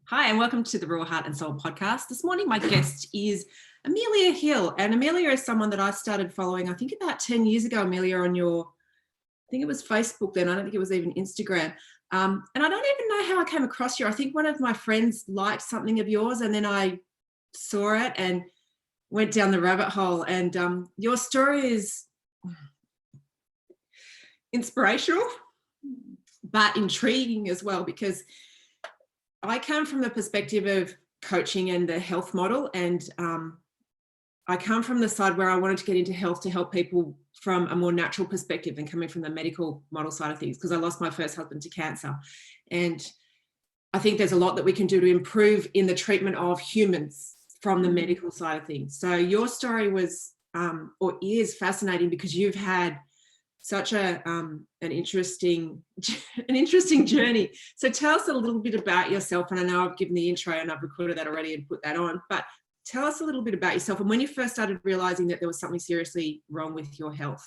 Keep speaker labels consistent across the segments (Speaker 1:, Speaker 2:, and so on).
Speaker 1: Hi, and welcome to the Raw Heart and Soul podcast. This morning, my guest is Amelia Hill. And Amelia is someone that I started following, I think about 10 years ago, Amelia, on I think it was Facebook then. I don't think it was even Instagram. And I don't even know how I came across you. I think one of my friends liked something of yours, and then I saw it and went down the rabbit hole. And your story is inspirational, but intriguing as well, because I come from the perspective of coaching and the health model, and I come from the side where I wanted to get into health to help people from a more natural perspective than coming from the medical model side of things, because I lost my first husband to cancer. And I think there's a lot that we can do to improve in the treatment of humans from the medical side of things. So your story was or is fascinating, because you've had such an interesting journey. So tell us a little bit about yourself. And I know I've given the intro and I've recorded that already and put that on, but tell us a little bit about yourself and when you first started realizing that there was something seriously wrong with your health.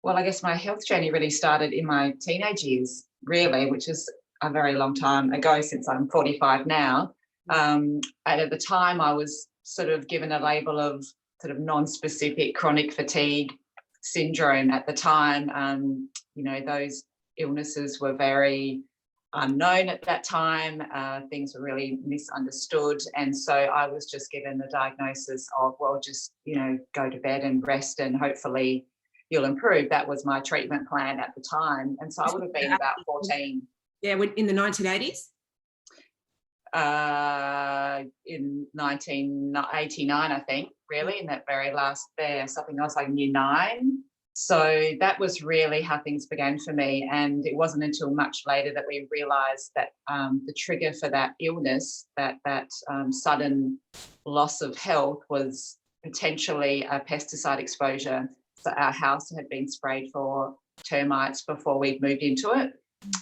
Speaker 2: Well, I guess my health journey really started in my teenage years, really, which is a very long time ago, since I'm 45 now. And at the time, I was sort of given a label of sort of non-specific chronic fatigue syndrome at the time. Those illnesses were very unknown at that time. Things were really misunderstood. And so I was just given the diagnosis of, well, just, go to bed and rest and hopefully you'll improve. That was my treatment plan at the time. And so I would have been about 14.
Speaker 1: Yeah, in the 1980s?
Speaker 2: In 1989, I think, really, in that very last there, something else like year 9. So that was really how things began for me. And it wasn't until much later that we realised that the trigger for that illness, that sudden loss of health, was potentially a pesticide exposure. So our house had been sprayed for termites before we'd moved into it.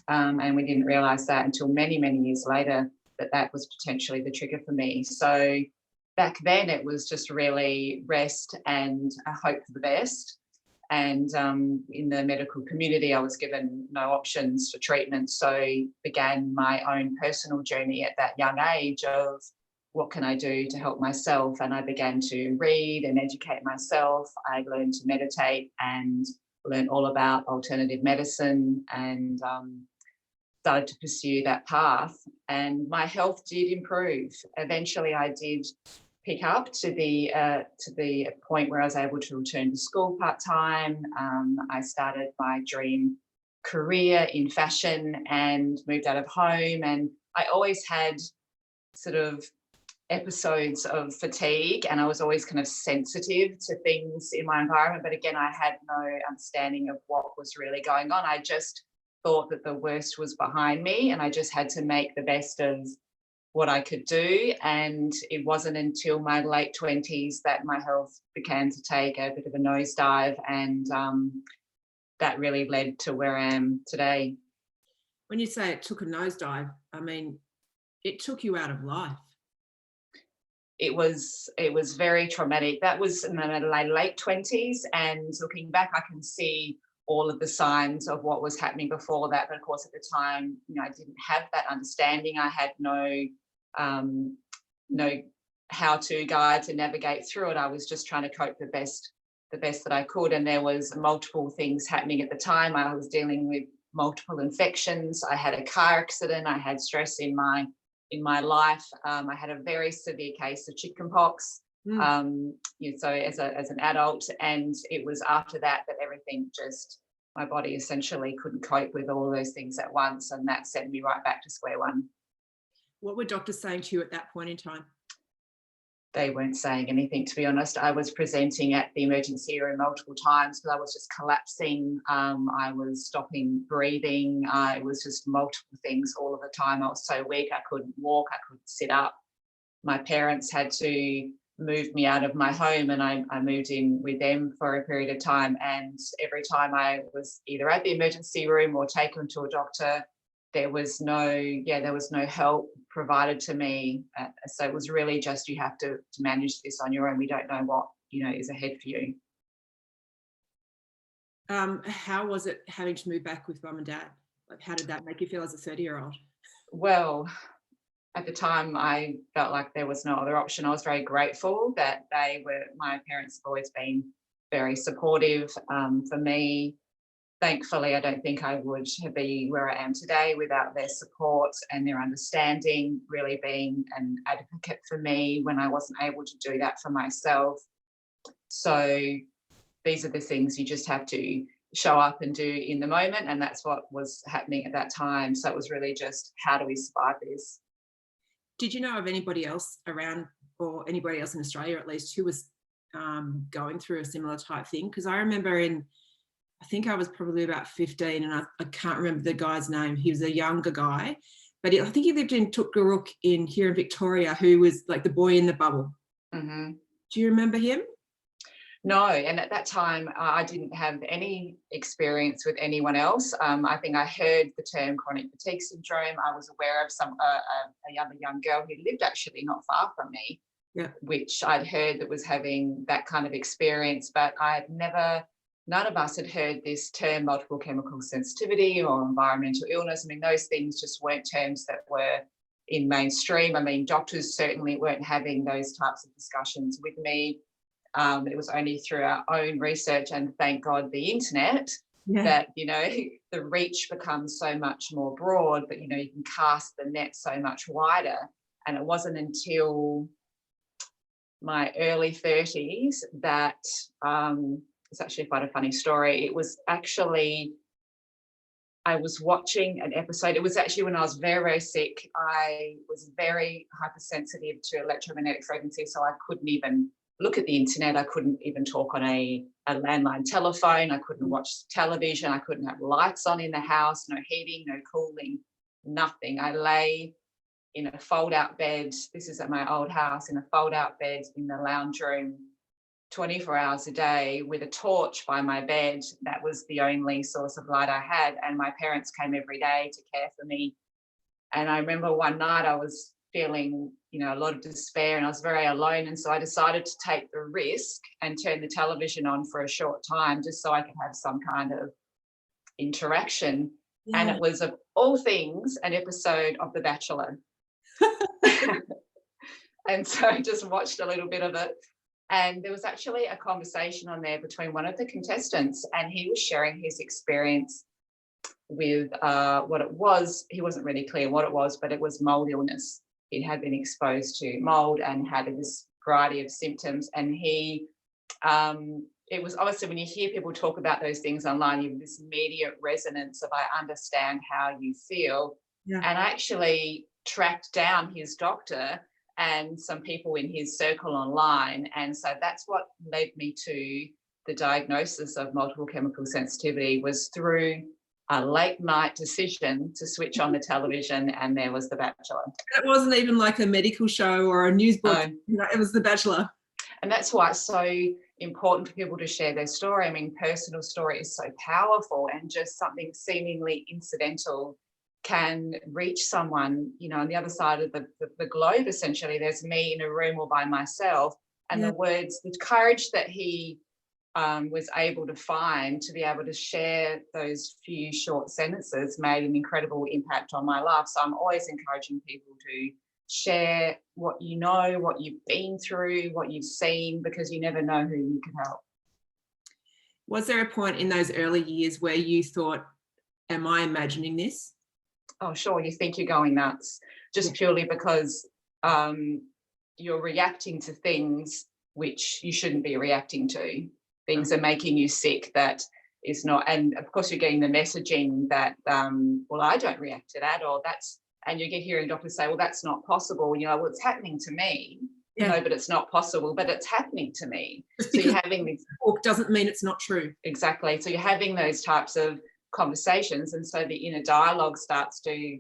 Speaker 2: And we didn't realise that until many, many years later, that was potentially the trigger for me. So back then it was just really rest and a hope for the best. And in the medical community, I was given no options for treatment. So began my own personal journey at that young age of what can I do to help myself? And I began to read and educate myself. I learned to meditate and learned all about alternative medicine, and started to pursue that path, and my health did improve. Eventually I did pick up to the point where I was able to return to school part-time. I started my dream career in fashion and moved out of home, and I always had sort of episodes of fatigue, and I was always kind of sensitive to things in my environment, but again, I had no understanding of what was really going on. I just thought that the worst was behind me and I just had to make the best of what I could do. And it wasn't until my late 20s that my health began to take a bit of a nosedive, and that really led to where I am today.
Speaker 1: When you say it took a nosedive, I mean, it took you out of life.
Speaker 2: It was very traumatic. That was in my late 20s, and looking back, I can see all of the signs of what was happening before that. But of course, at the time, I didn't have that understanding. I had no how-to guide to navigate through it. I was just trying to cope the best that I could. And there was multiple things happening at the time. I was dealing with multiple infections. I had a car accident. I had stress in my life. I had a very severe case of chickenpox. So as an adult, and it was after that everything just, my body essentially couldn't cope with all of those things at once, and that sent me right back to square one.
Speaker 1: What were doctors saying to you at that point in time?
Speaker 2: They weren't saying anything, to be honest. I was presenting at the emergency room multiple times because I was just collapsing. I was stopping breathing. It was just multiple things all of the time. I was so weak, I couldn't walk, I couldn't sit up. My parents had to moved me out of my home, and I moved in with them for a period of time. And every time I was either at the emergency room or taken to a doctor, there was no help provided to me. So it was really just, you have to manage this on your own. We don't know what is ahead for you.
Speaker 1: How was it having to move back with mum and dad? Like, how did that make you feel as a 30-year-old?
Speaker 2: Well, at the time, I felt like there was no other option. I was very grateful that my parents have always been very supportive for me. Thankfully, I don't think I would be where I am today without their support and their understanding, really being an advocate for me when I wasn't able to do that for myself. So these are the things you just have to show up and do in the moment. And that's what was happening at that time. So it was really just, how do we survive this?
Speaker 1: Did you know of anybody else around, or anybody else in Australia at least, who was going through a similar type thing? Because I remember I think I was probably about 15, and I can't remember the guy's name. He was a younger guy, but I think he lived in Tukgaruk here in Victoria, who was like the boy in the bubble.
Speaker 2: Mm-hmm.
Speaker 1: Do you remember him?
Speaker 2: No, and at that time, I didn't have any experience with anyone else. I think I heard the term chronic fatigue syndrome. I was aware of a other young girl who lived actually not far from me,
Speaker 1: yeah,
Speaker 2: which I'd heard that was having that kind of experience, but none of us had heard this term multiple chemical sensitivity or environmental illness. I mean, those things just weren't terms that were in mainstream. I mean, doctors certainly weren't having those types of discussions with me. It was only through our own research, and thank God the internet, that, the reach becomes so much more broad, but, you can cast the net so much wider. And it wasn't until my early 30s that it's actually quite a funny story. It was actually, I was watching an episode. It was actually when I was very, very sick. I was very hypersensitive to electromagnetic frequency, so I couldn't even look at the internet. I couldn't even talk on a landline telephone. I couldn't watch television. I couldn't have lights on in the house, no heating, no cooling, nothing. I lay in a fold-out bed. This is at my old house, in a fold-out bed in the lounge room 24 hours a day with a torch by my bed. That was the only source of light I had. And my parents came every day to care for me. And I remember one night I was feeling, a lot of despair, and I was very alone. And so I decided to take the risk and turn the television on for a short time, just so I could have some kind of interaction. Yeah. And it was, of all things, an episode of The Bachelor. And so I just watched a little bit of it. And there was actually a conversation on there between one of the contestants, and he was sharing his experience with what it was. He wasn't really clear what it was, but it was mold illness. He had been exposed to mold and had this variety of symptoms. And it was obviously, when you hear people talk about those things online, you have this immediate resonance of, I understand how you feel. Yeah. And I actually tracked down his doctor and some people in his circle online. And so that's what led me to the diagnosis of multiple chemical sensitivity, was through a late night decision to switch on the television, and there was The Bachelor.
Speaker 1: It wasn't even like a medical show or a news book. No. It was The Bachelor.
Speaker 2: And that's why it's so important for people to share their story. I mean, personal story is so powerful, and just something seemingly incidental can reach someone, on the other side of the globe. Essentially, there's me in a room all by myself, and the words, the courage that he was able to find to be able to share those few short sentences made an incredible impact on my life. So I'm always encouraging people to share what you know, what you've been through, what you've seen, because you never know who you can help.
Speaker 1: Was there a point in those early years where you thought, am I imagining this?
Speaker 2: Oh, sure. You think you're going nuts, just purely because you're reacting to things which you shouldn't be reacting to. Things are making you sick that is not, and of course you're getting the messaging that, well, I don't react to that, or that's, and you get hearing doctors say, well, that's not possible. Well, it's happening to me. Yeah. No, but it's not possible, but it's happening to me.
Speaker 1: Just because you're having this talk doesn't mean it's not true.
Speaker 2: Exactly. So you're having those types of conversations, and so the inner dialogue starts to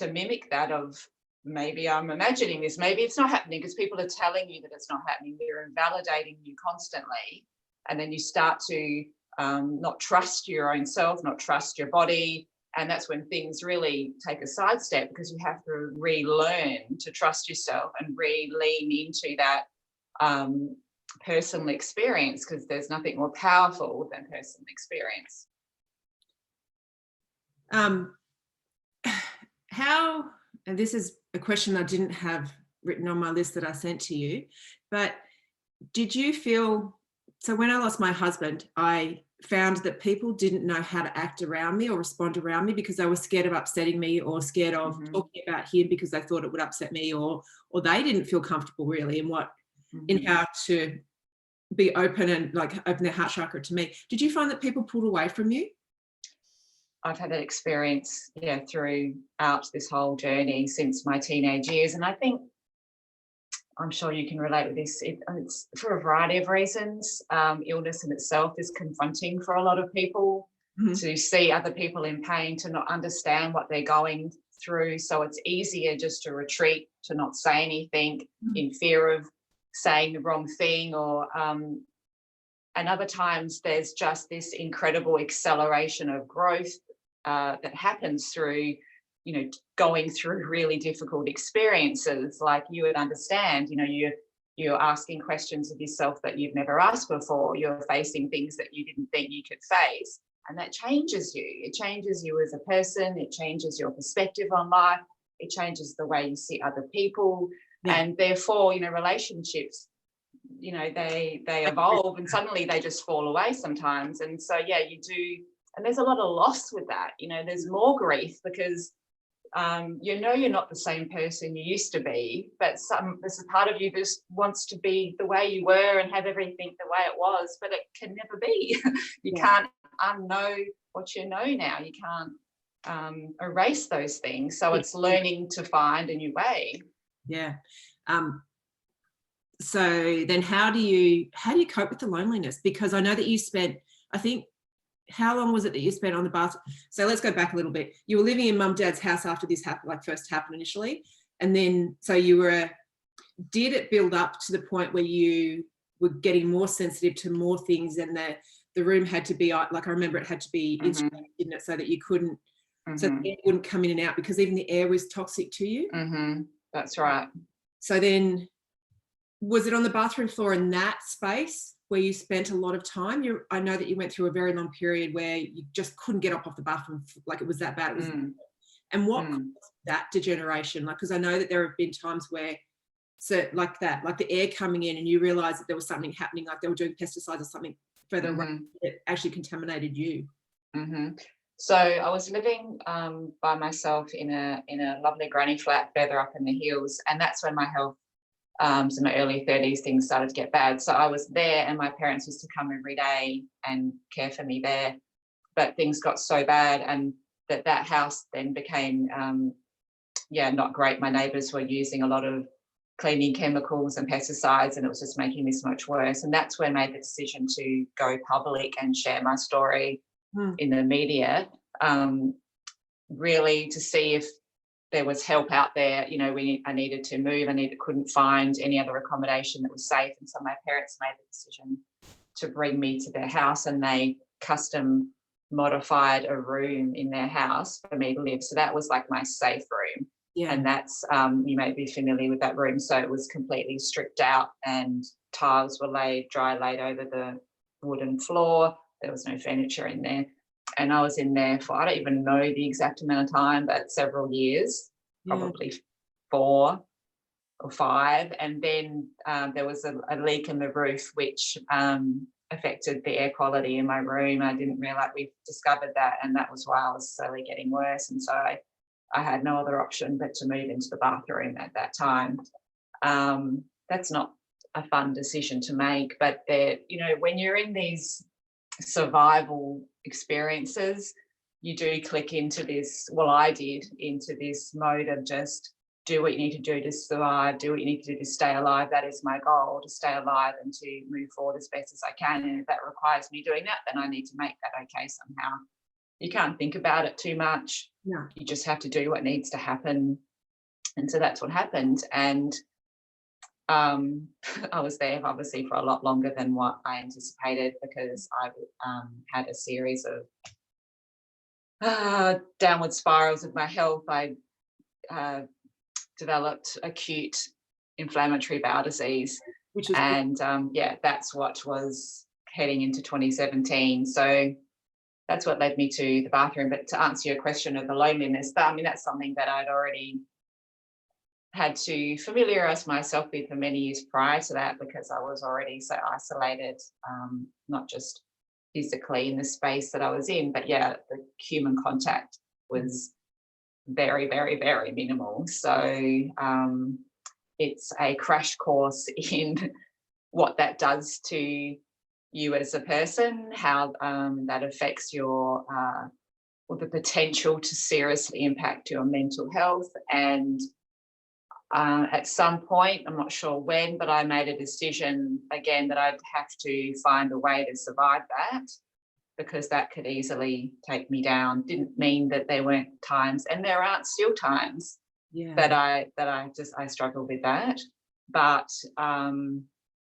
Speaker 2: mimic that of, maybe I'm imagining this, maybe it's not happening, because people are telling you that it's not happening. They're invalidating you constantly. And then you start to not trust your own self, not trust your body. And that's when things really take a sidestep, because you have to relearn to trust yourself and lean into that personal experience, because there's nothing more powerful than personal experience.
Speaker 1: and this is a question I didn't have written on my list that I sent to you, but did you feel, so when I lost my husband, I found that people didn't know how to act around me or respond around me because they were scared of upsetting me or scared of talking about him because they thought it would upset me, or they didn't feel comfortable really in how to be open and like open their heart chakra to me. Did you find that people pulled away from you?
Speaker 2: I've had that experience, yeah, throughout this whole journey since my teenage years. And I think, I'm sure you can relate with this, it's for a variety of reasons. Illness in itself is confronting for a lot of people, to see other people in pain, to not understand what they're going through. So it's easier just to retreat, to not say anything in fear of saying the wrong thing, or and other times there's just this incredible acceleration of growth that happens through, you know, going through really difficult experiences. Like, you would understand, you know, you're asking questions of yourself that you've never asked before. You're facing things that you didn't think you could face, and that changes you. It changes you as a person. It changes your perspective on life. It changes the way you see other people. Yeah. And therefore, you know, relationships, you know, they evolve, and suddenly they just fall away sometimes. And so, yeah, you do. And there's a lot of loss with that. You know, there's more grief because you know, you're not the same person you used to be, but there's a part of you that just wants to be the way you were and have everything the way it was, but it can never be. You can't unknow what you know now. You can't erase those things. So it's learning to find a new way.
Speaker 1: Yeah. So then how do you cope with the loneliness? Because I know that you spent, I think, how long was it that you spent on the bus? So let's go back a little bit. You were living in mum dad's house after this happened, like first happened initially. And then, so did it build up to the point where you were getting more sensitive to more things, and the room had to be, like, I remember it had to be insulated, didn't it? So that you couldn't, so the air wouldn't come in and out, because even the air was toxic to you.
Speaker 2: That's right.
Speaker 1: So then, was it on the bathroom floor in that space where you spent a lot of time? I know that you went through a very long period where you just couldn't get up off the bathroom, like it was that bad. It was, and what caused that degeneration? Like, because I know that there have been times where, so like that, like the air coming in, and you realised that there was something happening, like they were doing pesticides or something further away that actually contaminated you.
Speaker 2: So I was living by myself in a lovely granny flat further up in the hills, and that's when my health, so in my early 30s, things started to get bad. So I was there, and my parents used to come every day and care for me there. But things got so bad, and that house then became, not great. My neighbours were using a lot of cleaning chemicals and pesticides, and it was just making me so much worse. And that's when I made the decision to go public and share my story in the media, really to see if there was help out there. You know, I needed to move. Couldn't find any other accommodation that was safe. And so my parents made the decision to bring me to their house, and they custom modified a room in their house for me to live. So that was like my safe room. Yeah. And that's, you may be familiar with that room. So it was completely stripped out, and tiles were dry laid over the wooden floor. There was no furniture in there. And I was in there for, I don't even know the exact amount of time, but several years, probably 4 or 5. And then there was a leak in the roof, which affected the air quality in my room. I didn't realise, we discovered that, and that was why I was slowly getting worse. And so I had no other option but to move into the bathroom at that time. That's not a fun decision to make, but you know, when you're in these survival experiences, you do click into this, well, I did, into this mode of just do what you need to do to survive, do what you need to do to stay alive. That is my goal, to stay alive and to move forward as best as I can. And if that requires me doing that, then I need to make that okay somehow. You can't think about it too much. No. You just have to do what needs to happen. And so that's what happened. And I was there obviously for a lot longer than what I anticipated, because I had a series of downward spirals of my health. I developed acute inflammatory bowel disease, that's what was heading into 2017. So that's what led me to the bathroom. But to answer your question of the loneliness, I mean, that's something that I'd already had to familiarize myself with for many years prior to that, because I was already so isolated, not just physically in the space that I was in, but yeah, the human contact was very, very, very minimal. So it's a crash course in what that does to you as a person, how that affects your or the potential to seriously impact your mental health. And at some point, I'm not sure when, but I made a decision again that I'd have to find a way to survive that, because that could easily take me down. Didn't mean that there weren't times, and there aren't still times that I struggle with that. But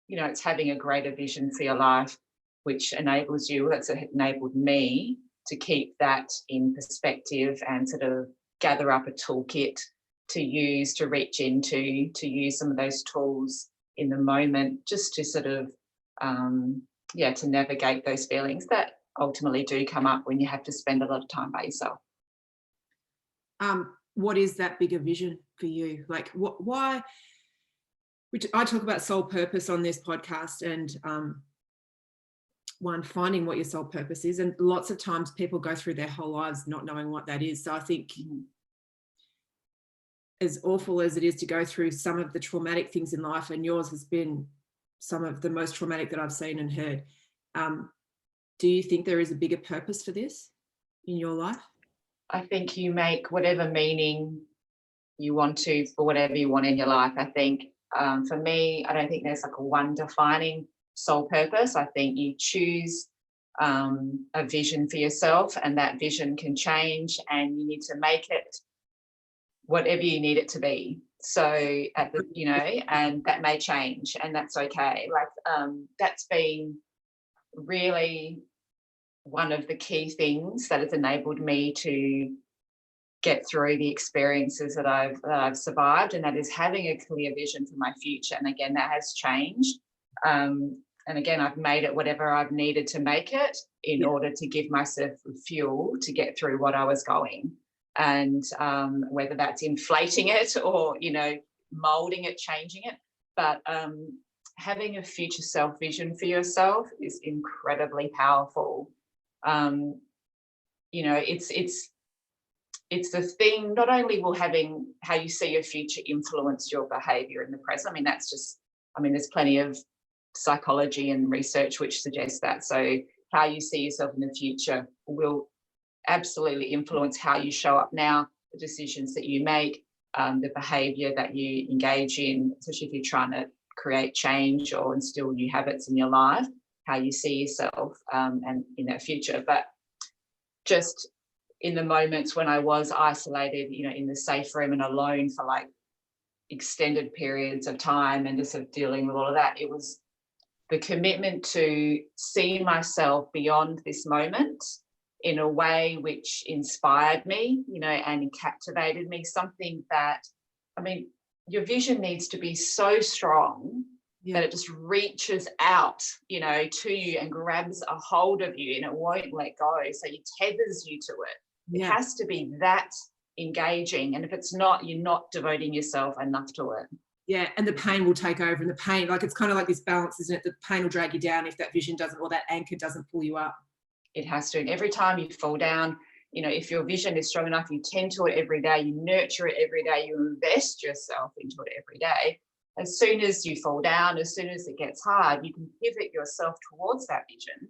Speaker 2: it's having a greater vision for your life, which enables you, that's enabled me to keep that in perspective and sort of gather up a toolkit to use, to reach into, to use some of those tools in the moment, just to sort of to navigate those feelings that ultimately do come up when you have to spend a lot of time by yourself.
Speaker 1: What is that bigger vision for you? Like, why? Which I talk about soul purpose on this podcast, and finding what your soul purpose is. And lots of times people go through their whole lives not knowing what that is. So I think, as awful as it is to go through some of the traumatic things in life, and yours has been some of the most traumatic that I've seen and heard, do you think there is a bigger purpose for this in your life?
Speaker 2: I think you make whatever meaning you want to for whatever you want in your life. I think for me, I don't think there's like a one defining soul purpose. I think you choose a vision for yourself, and that vision can change, and you need to make it whatever you need it to be. So and that may change, and that's okay. Like that's been really one of the key things that has enabled me to get through the experiences that I've survived, and that is having a clear vision for my future. And again, that has changed. And again, I've made it whatever I've needed to make it in order to give myself fuel to get through what I was going. And whether that's inflating it or, molding it, changing it. But having a future self vision for yourself is incredibly powerful. It's the thing, not only will having how you see your future influence your behavior in the present. There's plenty of psychology and research which suggests that. So how you see yourself in the future will absolutely influence how you show up now, the decisions that you make, the behavior that you engage in, especially if you're trying to create change or instill new habits in your life, how you see yourself and in that future. But just in the moments when I was isolated, in the safe room and alone for like extended periods of time and just sort of dealing with all of that, it was the commitment to see myself beyond this moment in a way which inspired me, and captivated me. Something that, your vision needs to be so strong that it just reaches out, to you and grabs a hold of you, and it won't let go. So it tethers you to it. It has to be that engaging. And if it's not, you're not devoting yourself enough to it.
Speaker 1: Yeah, and the pain will take over, and the pain, like, it's kind of like this balance, isn't it? The pain will drag you down if that vision doesn't, or that anchor doesn't pull you up.
Speaker 2: It has to. And every time you fall down, if your vision is strong enough, you tend to it every day, you nurture it every day, you invest yourself into it every day. As soon as you fall down, as soon as it gets hard, you can pivot yourself towards that vision,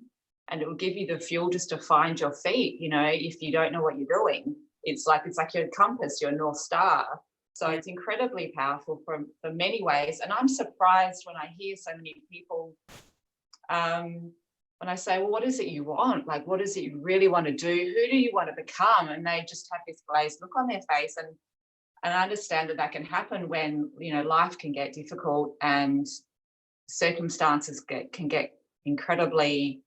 Speaker 2: and it will give you the fuel just to find your feet. If you don't know what you're doing, it's like your compass, your North Star. So it's incredibly powerful for many ways. And I'm surprised when I hear so many people, when I say, well, what is it you want? Like, what is it you really want to do? Who do you want to become? And they just have this glazed look on their face. And I understand that can happen when, life can get difficult and circumstances can get incredibly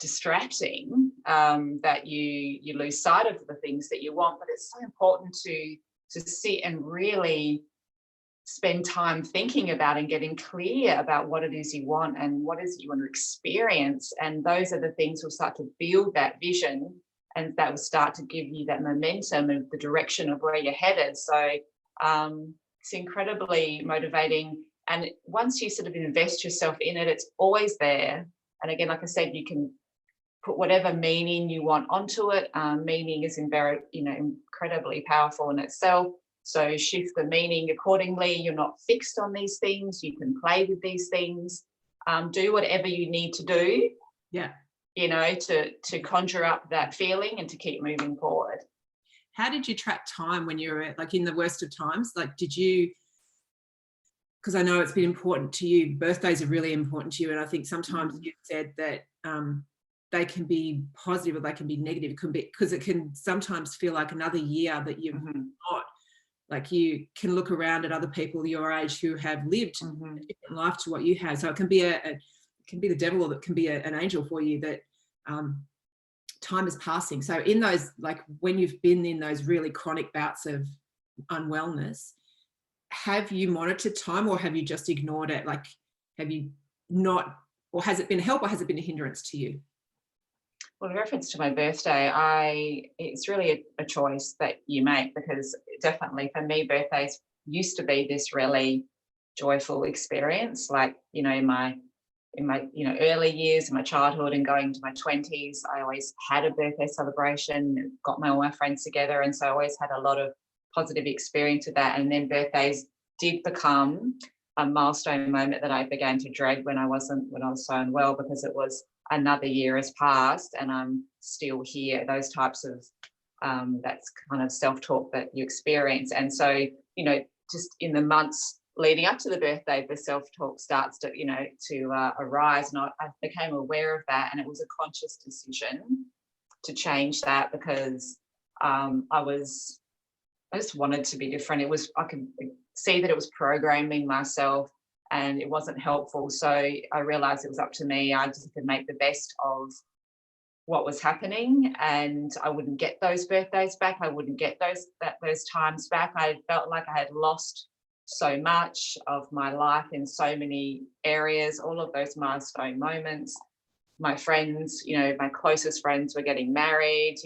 Speaker 2: distracting, that you lose sight of the things that you want. But it's so important to sit and really spend time thinking about and getting clear about what it is you want and what is it you want to experience. And those are the things will start to build that vision, and that will start to give you that momentum of the direction of where you're headed. So It's incredibly motivating. And once you sort of invest yourself in it, it's always there. And again, like I said, you can put whatever meaning you want onto it. Meaning is incredibly powerful in itself. So shift the meaning accordingly. You're not fixed on these things. You can play with these things. Do whatever you need to do.
Speaker 1: Yeah.
Speaker 2: To conjure up that feeling and to keep moving forward.
Speaker 1: How did you track time when you were like in the worst of times? Like, did you, because I know it's been important to you, birthdays are really important to you. And I think sometimes you said that they can be positive or they can be negative. It can be, because it can sometimes feel like another year that you've not, like you can look around at other people your age who have lived a different life to what you have. So it can be it can be the devil, or it can be an angel for you, that time is passing. So in those, like when you've been in those really chronic bouts of unwellness, have you monitored time, or have you just ignored it? Like, have you not, or has it been a help, or has it been a hindrance to you?
Speaker 2: Well, in reference to my birthday, it's really a choice that you make, because definitely for me, birthdays used to be this really joyful experience. Like, in my early years, in my childhood and going into my 20s, I always had a birthday celebration, got all my friends together. And so I always had a lot of positive experience with that. And then birthdays did become a milestone moment that I began to dread when I was so unwell, because it was another year has passed and I'm still here. Those types of that's kind of self-talk that you experience. And so, just in the months leading up to the birthday, the self-talk starts to arise. And I became aware of that, and it was a conscious decision to change that, because I just wanted to be different. I could see that it was programming myself and it wasn't helpful. So I realized it was up to me. I just could make the best of what was happening, and I wouldn't get those birthdays back. I wouldn't get those times back. I felt like I had lost so much of my life in so many areas, all of those milestone moments. My friends, my closest friends were getting married,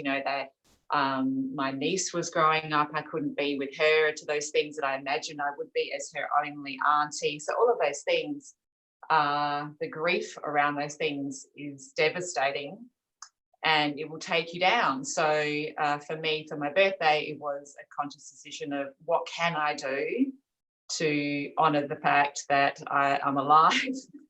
Speaker 2: my niece was growing up. I couldn't be with her to those things that I imagined I would be as her only auntie. So all of those things, the grief around those things is devastating, and it will take you down. So for me, for my birthday, it was a conscious decision of what can I do to honour the fact that I'm alive.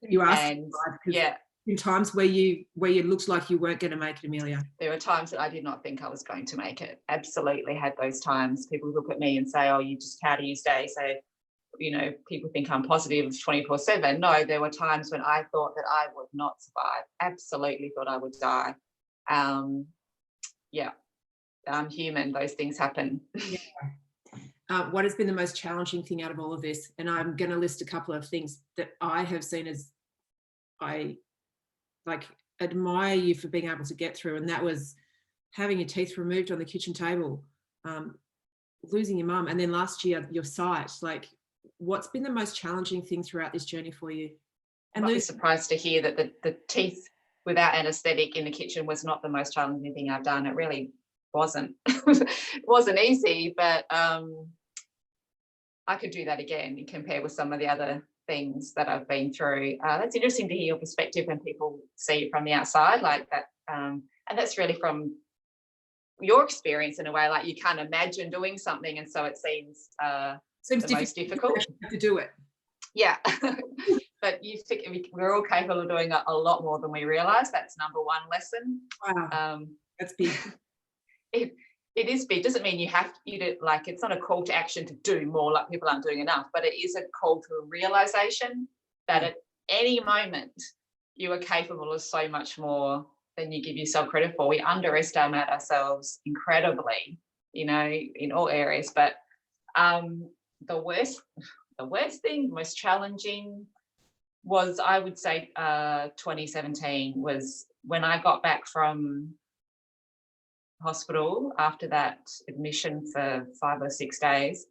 Speaker 1: You are,
Speaker 2: and yeah.
Speaker 1: In times where you looked like you weren't going to make it, Amelia.
Speaker 2: There were times that I did not think I was going to make it. Absolutely had those times. People look at me and say, "Oh, how do you stay?" So, people think I'm positive 24/7. No, there were times when I thought that I would not survive. Absolutely thought I would die. Yeah, I'm human. Those things happen.
Speaker 1: Yeah. What has been the most challenging thing out of all of this? And I'm going to list a couple of things that I have seen as I admire you for being able to get through. And that was having your teeth removed on the kitchen table, losing your mum, and then last year, your sight. Like, what's been the most challenging thing throughout this journey for you? And
Speaker 2: I'd be surprised to hear that the teeth without anaesthetic in the kitchen was not the most challenging thing I've done. It really wasn't. It wasn't easy, but I could do that again and compare with some of the other things that I've been through. That's interesting to hear your perspective when people see it from the outside like that. And that's really from your experience in a way, like you can't imagine doing something, and so it seems the most difficult
Speaker 1: to do it.
Speaker 2: Yeah. But you think we're all capable of doing a lot more than we realise. That's number one lesson.
Speaker 1: Wow. That's big.
Speaker 2: It is big. Doesn't mean you have to, like, it's not a call to action to do more, like people aren't doing enough, but it is a call to a realisation that at any moment you are capable of so much more than you give yourself credit for. We underestimate ourselves incredibly, in all areas. But the worst thing, most challenging was, I would say, 2017 was when I got back from hospital after that admission for 5 or 6 days.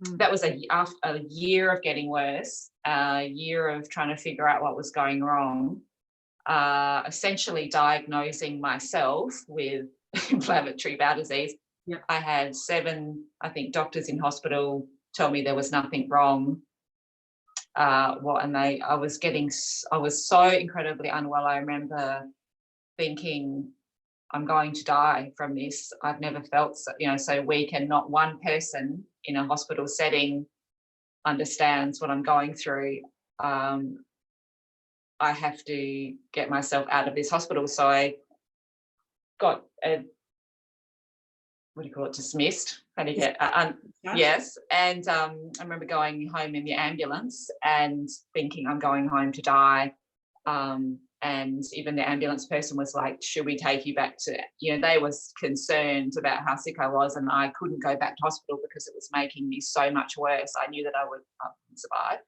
Speaker 2: That was after a year of getting worse, a year of trying to figure out what was going wrong, essentially diagnosing myself with inflammatory bowel disease.
Speaker 1: Yep.
Speaker 2: I had 7, I think, doctors in hospital, tell me there was nothing wrong. I was so incredibly unwell. I remember thinking, I'm going to die from this. I've never felt so weak, and not one person in a hospital setting understands what I'm going through. I have to get myself out of this hospital. So I got dismissed. Yes. And I remember going home in the ambulance and thinking, I'm going home to die. And even the ambulance person was like, should we take you back to, they was concerned about how sick I was, and I couldn't go back to hospital because it was making me so much worse. I knew that I would survive.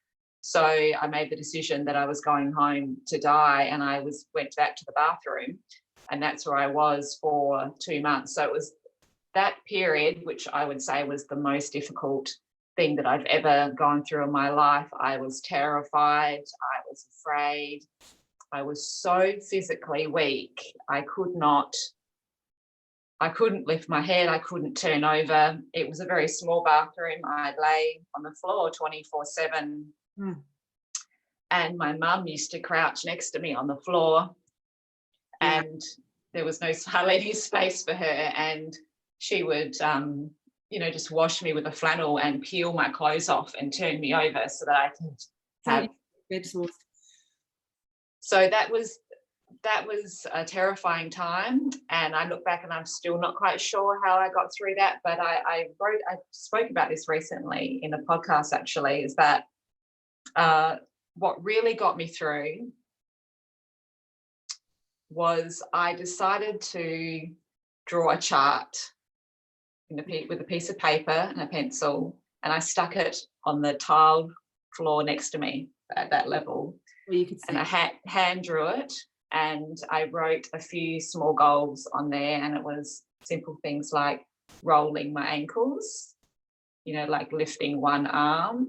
Speaker 2: So I made the decision that I was going home to die, and I went back to the bathroom, and that's where I was for 2 months. So it was that period, which I would say was the most difficult thing that I've ever gone through in my life. I was terrified. I was afraid. I was so physically weak. I couldn't lift my head. I couldn't turn over. It was a very small bathroom. I lay on the floor 24/7. And my mum used to crouch next to me on the floor, and there was hardly any space for her. And she would, just wash me with a flannel and peel my clothes off and turn me over so that I could have
Speaker 1: bed sores.
Speaker 2: So that was a terrifying time, and I look back and I'm still not quite sure how I got through that. But I spoke about this recently in a podcast, actually, is that what really got me through was I decided to draw a chart with a piece of paper and a pencil, and I stuck it on the tiled floor next to me at that level.
Speaker 1: You could see.
Speaker 2: And I hand drew it, and I wrote a few small goals on there, and it was simple things like rolling my ankles, like lifting one arm,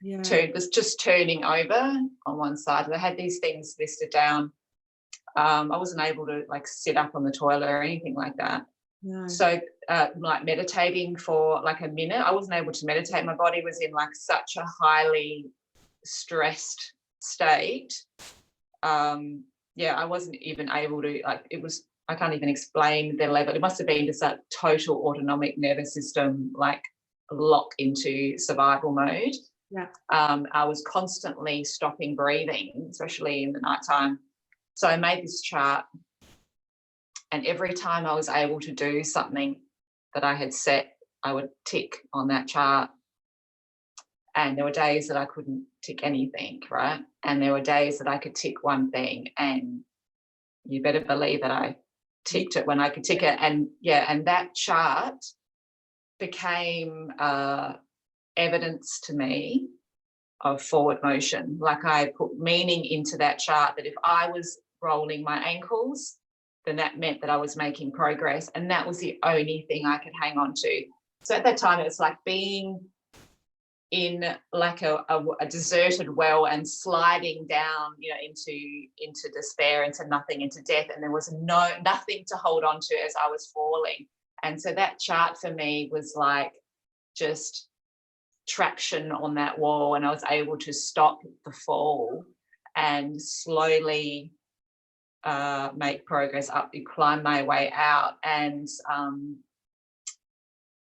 Speaker 2: was just turning over on one side. I had these things listed down. I wasn't able to sit up on the toilet or anything like that. No. So like meditating for like a minute, I wasn't able to meditate. My body was in such a highly stressed state. I wasn't even able to I can't even explain the level. It must have been just that total autonomic nervous system lock into survival mode. I was constantly stopping breathing, especially in the nighttime. So I made this chart, and every time I was able to do something that I had set, I would tick on that chart. And there were days that I couldn't tick anything, right? And there were days that I could tick one thing, and you better believe that I ticked it when I could tick it. And that chart became evidence to me of forward motion. I put meaning into that chart, that if I was rolling my ankles, then that meant that I was making progress. And that was the only thing I could hang on to. So at that time, it was like being in a deserted well and sliding down, into despair, into nothing, into death. And there was nothing to hold on to as I was falling. And so that chart for me was just traction on that wall, and I was able to stop the fall and slowly make progress up, climb my way out. And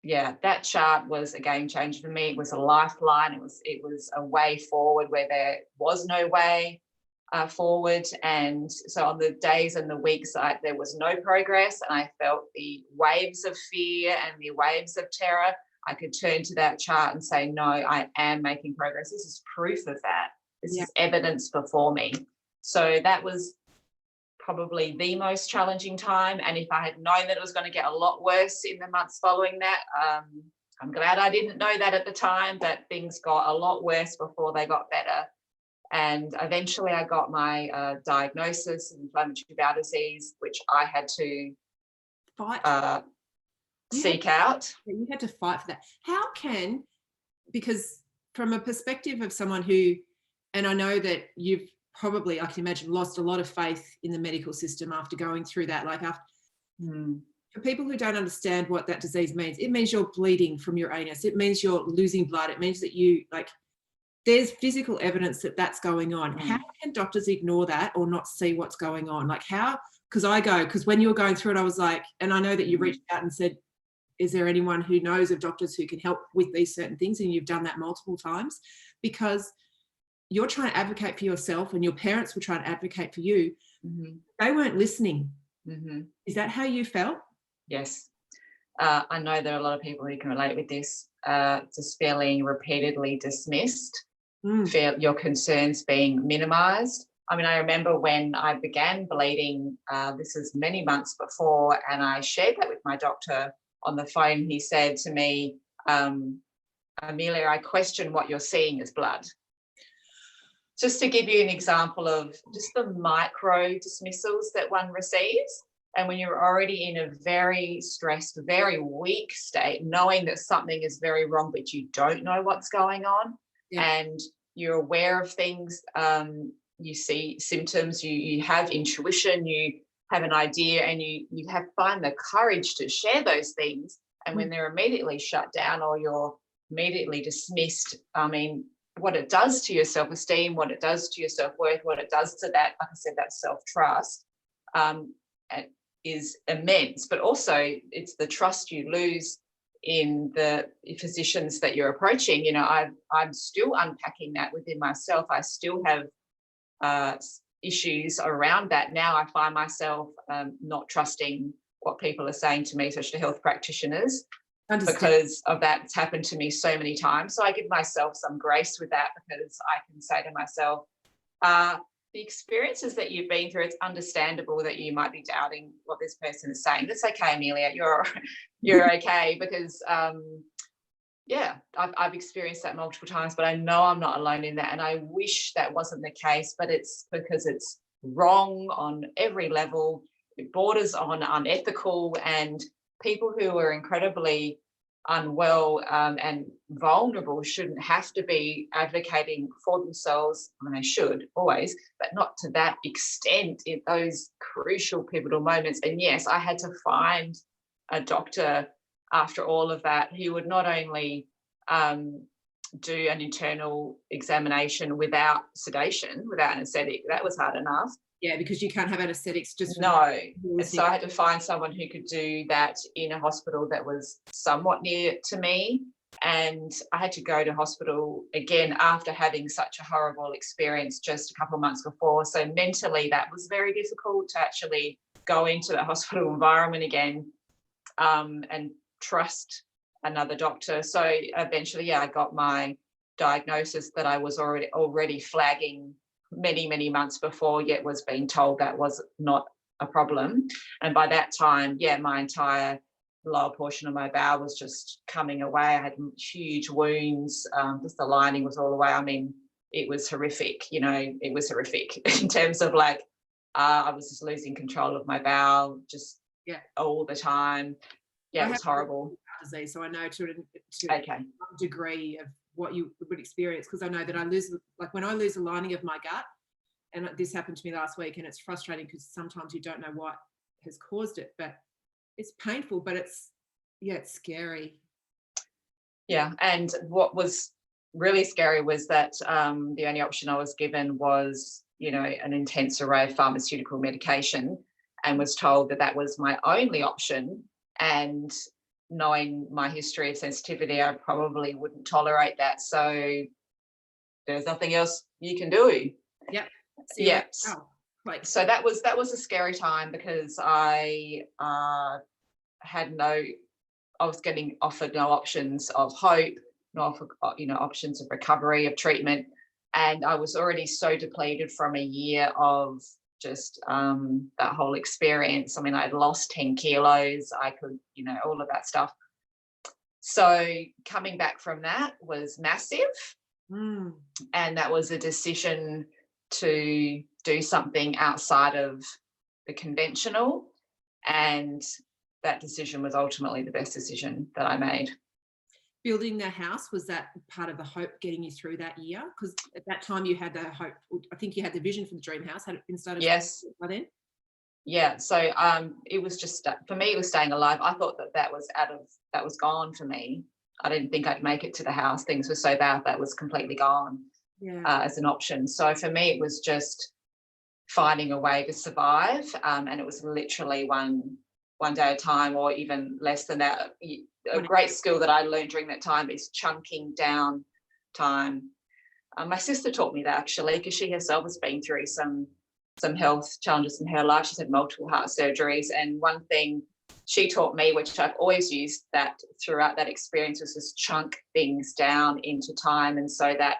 Speaker 2: that chart was a game changer for me. It was a lifeline. It was a way forward where there was no way forward. And so on the days and the weeks there was no progress, and I felt the waves of fear and the waves of terror, I could turn to that chart and say, no, I am making progress. This is proof of that. This is evidence before me. So that was probably the most challenging time. And if I had known that it was going to get a lot worse in the months following that, I'm glad I didn't know that at the time, but things got a lot worse before they got better. And eventually I got my diagnosis of inflammatory bowel disease, which I had to seek out.
Speaker 1: You had to fight for that. How can, because from a perspective of someone who, and I know that you've probably, I can imagine, lost a lot of faith in the medical system after going through that, for people who don't understand what that disease means, it means you're bleeding from your anus. It means you're losing blood. It means that you, like, there's physical evidence that that's going on. How can doctors ignore that or not see what's going on? Like, how? Because when you were going through it, I was like, and I know that you reached out and said, is there anyone who knows of doctors who can help with these certain things? And you've done that multiple times, because you're trying to advocate for yourself and your parents were trying to advocate for you. They weren't listening. Is that how you felt?
Speaker 2: Yes. I know there are a lot of people who can relate with this, just feeling repeatedly dismissed, feel your concerns being minimised. I mean, I remember when I began bleeding, this is many months before, and I shared that with my doctor on the phone. He said to me, Amelia, I question what you're seeing as blood. Just to give you an example of just the micro dismissals that one receives. And when you're already in a very stressed, very weak state, knowing that something is very wrong, but you don't know what's going on, and you're aware of things, you see symptoms, you have intuition, you have an idea, and you find the courage to share those things. And when they're immediately shut down or you're immediately dismissed, I mean, what it does to your self-esteem, what it does to your self-worth, what it does to that, like I said, that self-trust, is immense. But also it's the trust you lose in the physicians that you're approaching. You know, I'm still unpacking that within myself. I still have issues around that. Now I find myself not trusting what people are saying to me, especially health practitioners, because of that. It's happened to me so many times. So I give myself some grace with that, because I can say to myself, the experiences that you've been through, it's understandable that you might be doubting what this person is saying. That's okay, Amelia. You're okay, because I've experienced that multiple times, but I know I'm not alone in that. And I wish that wasn't the case, but it's because it's wrong on every level. It borders on unethical, and people who are incredibly unwell and vulnerable shouldn't have to be advocating for themselves. I mean, they should always, but not to that extent in those crucial pivotal moments. And yes, I had to find a doctor after all of that who would not only do an internal examination without sedation, without anesthetic. That was hard enough.
Speaker 1: Yeah, because you can't have anesthetics just.
Speaker 2: No. So I had to find someone who could do that in a hospital that was somewhat near to me. And I had to go to hospital again after having such a horrible experience just a couple of months before. So mentally that was very difficult to actually go into the hospital environment again and trust another doctor. So eventually, I got my diagnosis that I was already flagging many months before, yet was being told that was not a problem. And by that time, my entire lower portion of my bowel was just coming away. I had huge wounds, just the lining was all away. I mean, it was horrific, it was horrific in terms of like, I was just losing control of my bowel just all the time. Yeah, it was horrible.
Speaker 1: Disease, so I know to some degree of what you would experience, because I know that I lose, like when I lose the lining of my gut, and this happened to me last week, and it's frustrating because sometimes you don't know what has caused it, but it's painful, but it's scary.
Speaker 2: Yeah, and what was really scary was that the only option I was given was, an intense array of pharmaceutical medication, and was told that that was my only option. And knowing my history of sensitivity, I probably wouldn't tolerate that. So there's nothing else you can do.
Speaker 1: Yep.
Speaker 2: So that was a scary time, because I was getting offered no options of hope, no options of recovery, of treatment. And I was already so depleted from a year of just that whole experience. I mean, I'd lost 10 kilos. I could, all of that stuff. So coming back from that was massive. And that was a decision to do something outside of the conventional. And that decision was ultimately the best decision that I made.
Speaker 1: Building the house, was that part of the hope getting you through that year? Because at that time you had the hope, I think you had the vision for the dream house. Had it been started?
Speaker 2: Yes.
Speaker 1: By then?
Speaker 2: Yeah, so it was just for me, it was staying alive. I thought that was gone for me. I didn't think I'd make it to the house. Things were so bad that was completely gone
Speaker 1: Yeah.
Speaker 2: as an option. So for me, it was just finding a way to survive, and it was literally one day at a time, or even less than that. A great skill that I learned during that time is chunking down time. My sister taught me that, actually, because she herself has been through some health challenges in her life. She's had multiple heart surgeries, and one thing she taught me, which I've always used that throughout that experience, was just chunk things down into time. And so that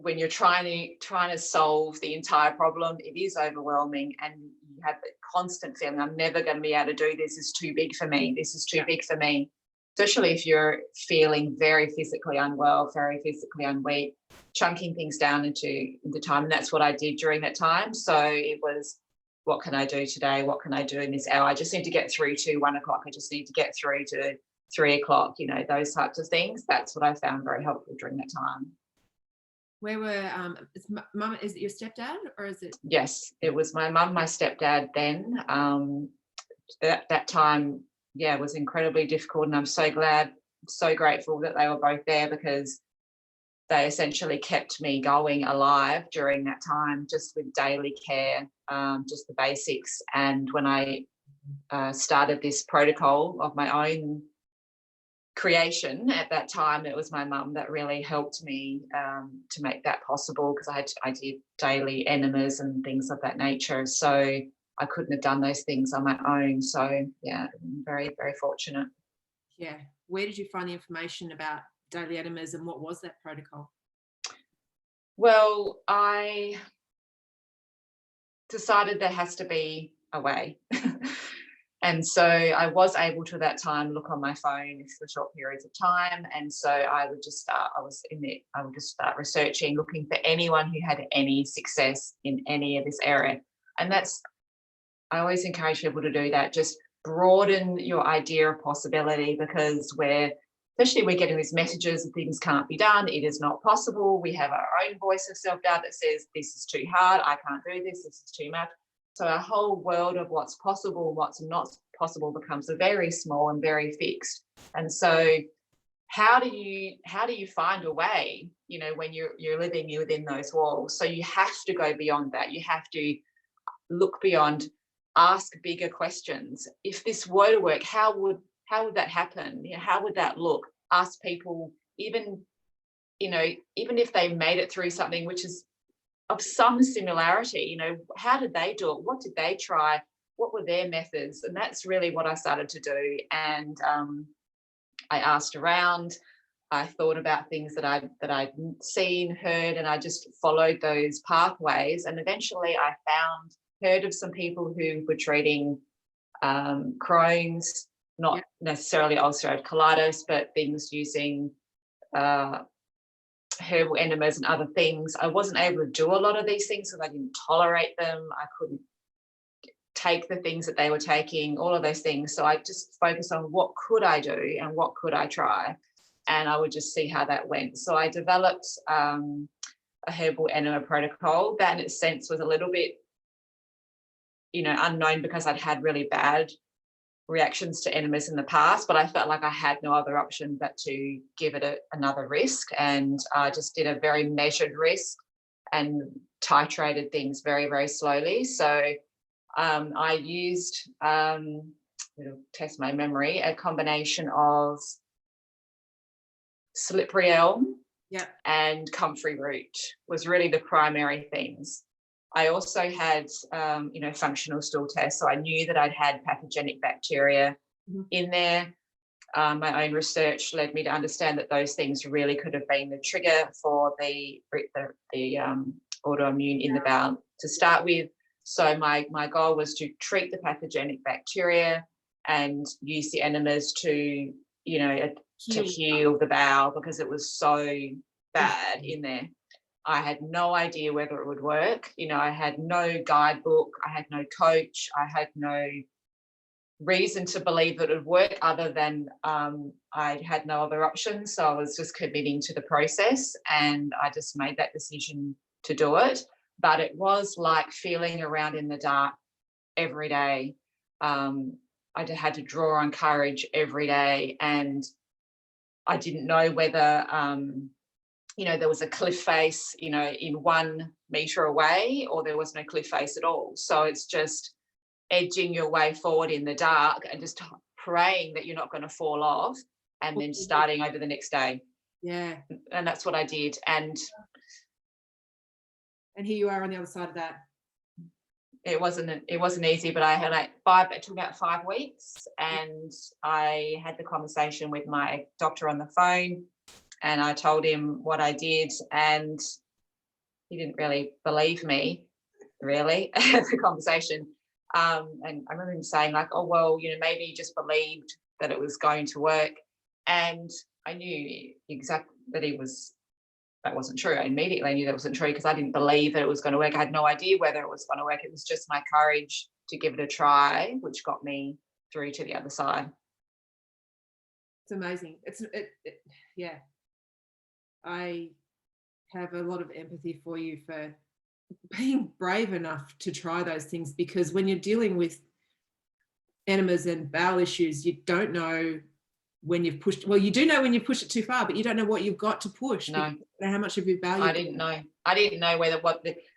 Speaker 2: when you're trying to solve the entire problem, it is overwhelming, and you have the constant feeling, I'm never going to be able to do this. It's too big for me. This is too big for me. Especially if you're feeling very physically unwell, very physically unweak, chunking things down into time. And that's what I did during that time. So it was, what can I do today? What can I do in this hour? I just need to get through to 1 o'clock. I just need to get through to 3 o'clock, those types of things. That's what I found very helpful during that time.
Speaker 1: Where were mum? Is it your stepdad, or is it?
Speaker 2: Yes, it was my mum, my stepdad then. That time, was incredibly difficult, and I'm so glad, so grateful that they were both there, because they essentially kept me going alive during that time, just with daily care, just the basics. And when I started this protocol of my own creation at that time, it was my mum that really helped me to make that possible, because I did daily enemas and things of that nature. So I couldn't have done those things on my own. So yeah, I'm very, very fortunate.
Speaker 1: Yeah. Where did you find the information about daily enemas, and what was that protocol?
Speaker 2: Well, I decided there has to be a way. And so I was able to, at that time, look on my phone for short periods of time. And so I would just start, I would just start researching, looking for anyone who had any success in any of this area. And I always encourage people to do that. Just broaden your idea of possibility, because especially we're getting these messages that things can't be done. It is not possible. We have our own voice of self-doubt that says, this is too hard. I can't do this. This is too much. So our whole world of what's possible, what's not possible, becomes very small and very fixed. And so how do you find a way, when you're living within those walls? So you have to go beyond that. You have to look beyond, ask bigger questions. If this were to work, how would that happen? How would that look? Ask people, even if they made it through something which is of some similarity, how did they do it? What did they try? What were their methods? And that's really what I started to do. And I asked around. I thought about things that I'd seen, heard, and I just followed those pathways. And eventually I heard of some people who were treating Crohn's, not necessarily ulcerative colitis, but things using herbal enemas and other things. I wasn't able to do a lot of these things because I didn't tolerate them. I couldn't take the things that they were taking, all of those things. So I just focused on what could I do and what could I try, and I would just see how that went. So I developed a herbal enema protocol that in its sense was a little bit unknown, because I'd had really bad reactions to enemas in the past, but I felt like I had no other option but to give it another risk. And I just did a very measured risk and titrated things very, very slowly. So I used, it'll test my memory, a combination of slippery elm and comfrey root was really the primary things. I also had, functional stool tests. So I knew that I'd had pathogenic bacteria in there. My own research led me to understand that those things really could have been the trigger for the autoimmune in the bowel to start with. So my goal was to treat the pathogenic bacteria and use the enemas to heal the bowel, because it was so bad in there. I had no idea whether it would work. I had no guidebook. I had no coach. I had no reason to believe that it would work, other than I had no other options. So I was just committing to the process, and I just made that decision to do it. but it was like feeling around in the dark every day. I had to draw on courage every day, and I didn't know whether, there was a cliff face, in 1 metre away, or there was no cliff face at all. So it's just edging your way forward in the dark and just praying that you're not going to fall off, and then starting over the next day.
Speaker 1: Yeah.
Speaker 2: And that's what I did. And
Speaker 1: here you are on the other side of that.
Speaker 2: it wasn't easy, but it took about 5 weeks, and I had the conversation with my doctor on the phone, and I told him what I did, and he didn't really believe me, really, the conversation. And I remember him saying, like, oh, well, maybe he just believed that it was going to work. And I knew exactly that wasn't true. I immediately knew that wasn't true, because I didn't believe that it was going to work. I had no idea whether it was going to work. It was just my courage to give it a try, which got me through to the other side.
Speaker 1: It's amazing. Yeah. I have a lot of empathy for you for being brave enough to try those things, because when you're dealing with enemas and bowel issues, you don't know when you've pushed. Well, you do know when you push it too far, but you don't know what you've got to push.
Speaker 2: No.
Speaker 1: You don't know how much of your bowel.
Speaker 2: I didn't know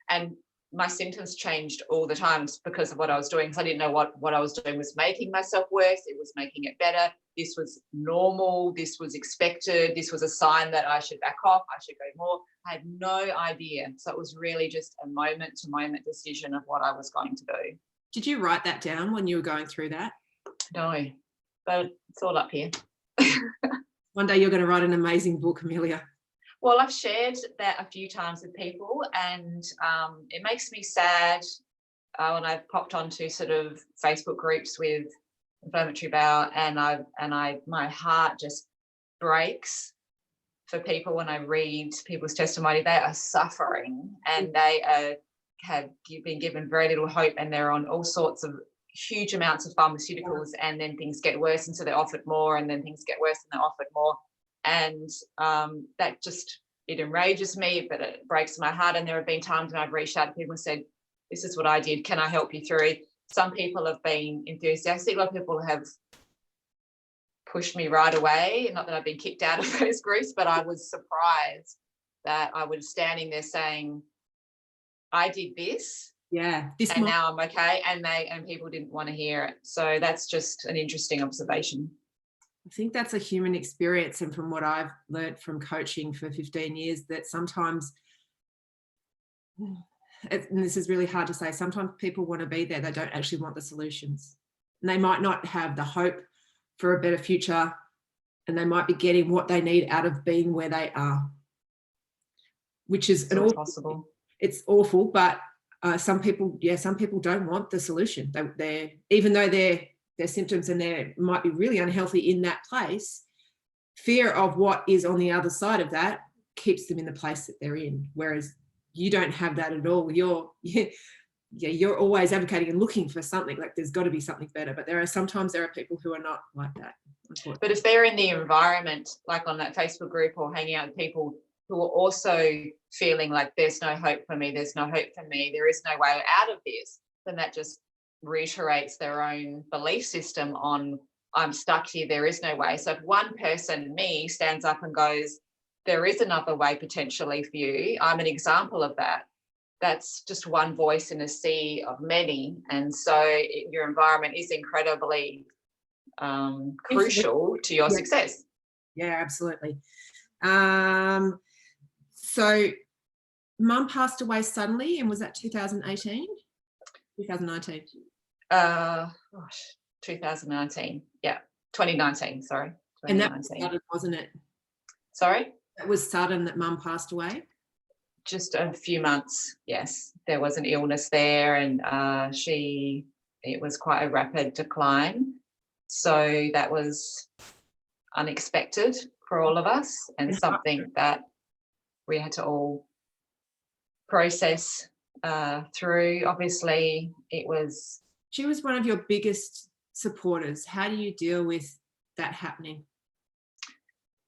Speaker 2: and my symptoms changed all the time because of what I was doing. So I didn't know what I was doing was making myself worse. It was making it better. This was normal. This was expected. This was a sign that I should back off. I should go more. I had no idea. So it was really just a moment to moment decision of what I was going to do.
Speaker 1: Did you write that down when you were going through that?
Speaker 2: No, but it's all up here.
Speaker 1: One day you're going to write an amazing book, Amelia.
Speaker 2: Well, I've shared that a few times with people, and it makes me sad when I've popped onto sort of Facebook groups with inflammatory bowel, and my heart just breaks for people when I read people's testimony. They are suffering, and they have been given very little hope, and they're on all sorts of huge amounts of pharmaceuticals, and then things get worse, and so they're offered more, and then things get worse and they're offered more. And that just, it enrages me, but it breaks my heart. And there have been times when I've reached out to people and said, this is what I did, can I help you through? Some people have been enthusiastic. A lot of people have pushed me right away. Not that I've been kicked out of those groups, but I was surprised that I was standing there saying, I did this.
Speaker 1: Yeah.
Speaker 2: And now I'm okay. And people didn't want to hear it. So that's just an interesting observation.
Speaker 1: I think that's a human experience. And from what I've learned from coaching for 15 years, that sometimes, and this is really hard to say, sometimes people want to be there. They don't actually want the solutions. And they might not have the hope for a better future, and they might be getting what they need out of being where they are, which is
Speaker 2: possible.
Speaker 1: It's awful, but some people don't want the solution. They're even though their symptoms and they might be really unhealthy in that place, fear of what is on the other side of that keeps them in the place that they're in. Whereas you don't have that at all. You're always advocating and looking for something, like there's got to be something better. But there are people who are not like that.
Speaker 2: But if they're in the environment, like on that Facebook group, or hanging out with people who are also feeling like there's no hope for me, there is no way out of this, then that just reiterates their own belief system on, I'm stuck here, there is no way. So if one person, me, stands up and goes, there is another way potentially for you, I'm an example of that. That's just one voice in a sea of many. And so your environment is incredibly crucial to your success.
Speaker 1: Yeah, absolutely. So Mum passed away suddenly, and was that 2018? 2019?
Speaker 2: 2019. Yeah, 2019, sorry. 2019.
Speaker 1: And that was sudden, wasn't it?
Speaker 2: Sorry?
Speaker 1: It was sudden that Mum passed away?
Speaker 2: Just a few months, yes. There was an illness there, and it was quite a rapid decline. So that was unexpected for all of us, and something that we had to all process through. Obviously, she was one of your biggest supporters. How do you deal with that happening?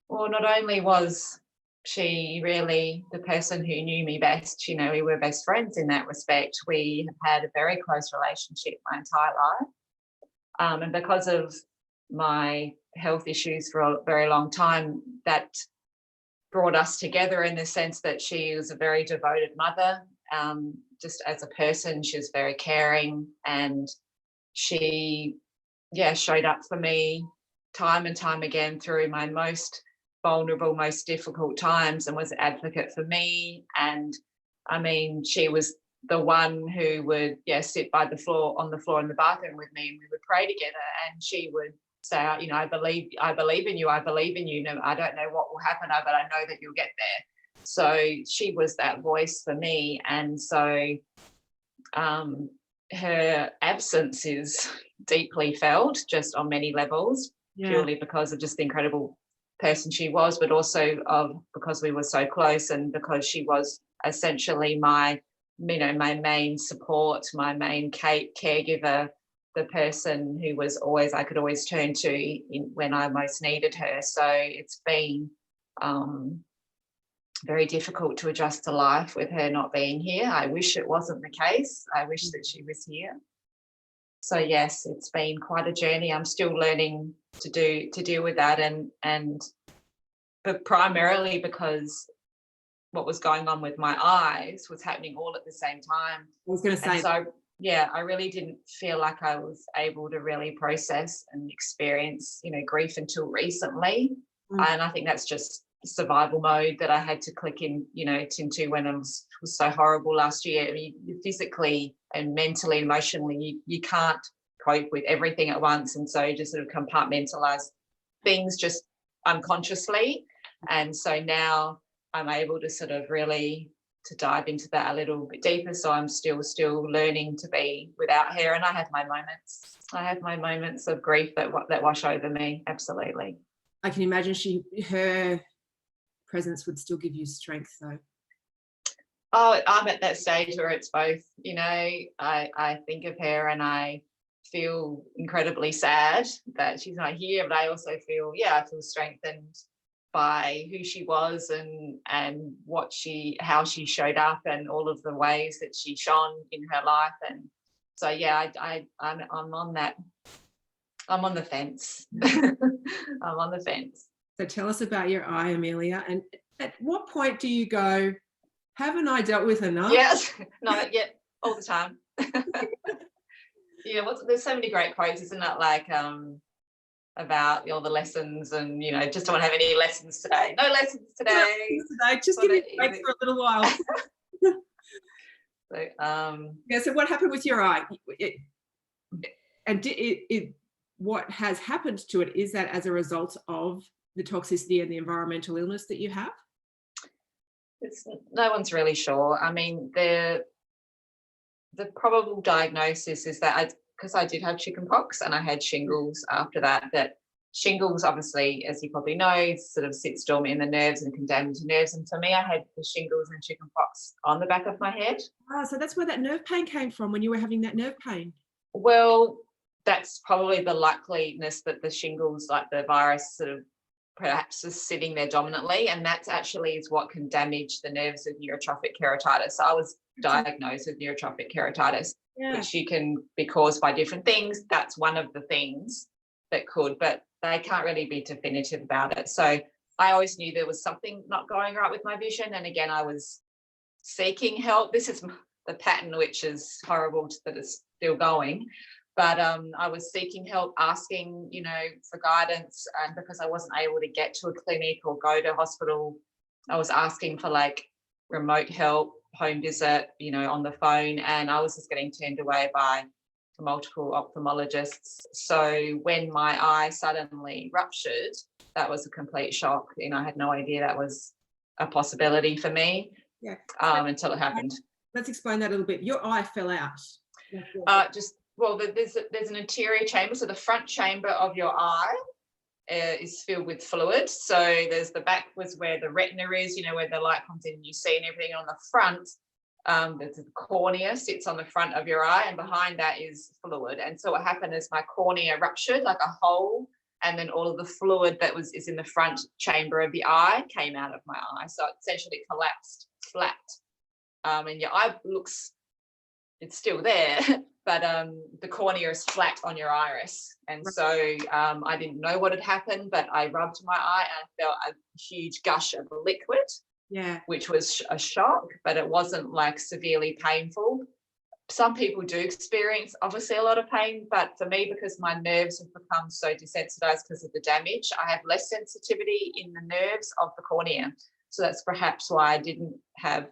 Speaker 2: Well, not only was she really, the person who knew me best, you know, we were best friends in that respect. We have had a very close relationship my entire life. And because of my health issues for a very long time, that brought us together in the sense that she was a very devoted mother. Just as a person, she was very caring, and she, yeah, showed up for me time and time again through my most vulnerable, most difficult times, and was an advocate for me. And I mean, she was the one who would, yeah, sit by the floor, on the floor in the bathroom with me, and we would pray together. And she would say, you know, I believe in you. I believe in you. No, I don't know what will happen, but I know that you'll get there. So she was that voice for me. And so her absence is deeply felt, just on many levels, purely because of just the incredible person she was, but also because we were so close, and because she was essentially my, you know, my main support, my main caregiver, the person who was always, I could always turn to when I most needed her. So it's been very difficult to adjust to life with her not being here. I wish it wasn't the case. I wish that she was here. So yes, it's been quite a journey. I'm still learning to deal with that, but primarily because what was going on with my eyes was happening all at the same time.
Speaker 1: I was going to say.
Speaker 2: And so yeah, I really didn't feel like I was able to really process and experience, you know, grief until recently. And I think that's just survival mode that I had to click in, you know, into when it was so horrible last year. I mean, physically and mentally, emotionally, you can't cope with everything at once, and so you just sort of compartmentalize things just unconsciously. And so now I'm able to sort of really to dive into that a little bit deeper. So I'm still learning to be without her, and I have my moments. I have my moments of grief that wash over me. Absolutely.
Speaker 1: I can imagine her presence would still give you strength, though.
Speaker 2: Oh, I'm at that stage where it's both. You know, I think of her and I feel incredibly sad that she's not here, but I also feel, yeah, I feel strengthened by who she was and how she showed up, and all of the ways that she shone in her life. And so yeah, I'm on that. I'm on the fence. I'm on the fence.
Speaker 1: So tell us about your eye, Amelia. And at what point do you go, haven't I dealt with enough?
Speaker 2: Yes, no, yeah, all the time. Yeah, there's so many great quotes, isn't it? Like about all the lessons, and you know, just don't have any lessons today. No lessons today.
Speaker 1: Just give me a break for a little while.
Speaker 2: So
Speaker 1: yeah. So what happened with your eye? What has happened to it? Is that as a result of the toxicity and the environmental illness that you have?
Speaker 2: No one's really sure. I mean, the probable diagnosis is that because I did have chickenpox and I had shingles after that shingles, obviously, as you probably know, sort of sits dormant in the nerves and can damage the nerves. And for me, I had the shingles and chickenpox on the back of my head.
Speaker 1: Oh, so that's where that nerve pain came from, when you were having that nerve pain.
Speaker 2: Well, that's probably the likeliness that the shingles, like the virus, sort of perhaps is sitting there dominantly, and that actually is what can damage the nerves of neurotrophic keratitis. So I was diagnosed with neurotrophic keratitis, which you can be caused by different things. That's one of the things that could, but they can't really be definitive about it. So I always knew there was something not going right with my vision, and again, I was seeking help. This is the pattern, which is horrible that it's still going. But I was seeking help, asking, you know, for guidance, and because I wasn't able to get to a clinic or go to hospital, I was asking for like remote help, home visit, you know, on the phone, and I was just getting turned away by multiple ophthalmologists. So when my eye suddenly ruptured, that was a complete shock. You know, I had no idea that was a possibility for me until it happened.
Speaker 1: Let's explain that a little bit. Your eye fell out.
Speaker 2: Well, there's an anterior chamber. So the front chamber of your eye is filled with fluid. So there's the back was where the retina is, you know, where the light comes in and you see and everything. On the front, there's the cornea sits on the front of your eye, and behind that is fluid. And so what happened is my cornea ruptured like a hole, and then all of the fluid that is in the front chamber of the eye came out of my eye. So it essentially collapsed flat. And your eye it's still there, but the cornea is flat on your iris. And so I didn't know what had happened, but I rubbed my eye and I felt a huge gush of liquid, which was a shock, but it wasn't like severely painful. Some people do experience obviously a lot of pain, but for me, because my nerves have become so desensitized because of the damage, I have less sensitivity in the nerves of the cornea. So that's perhaps why I didn't have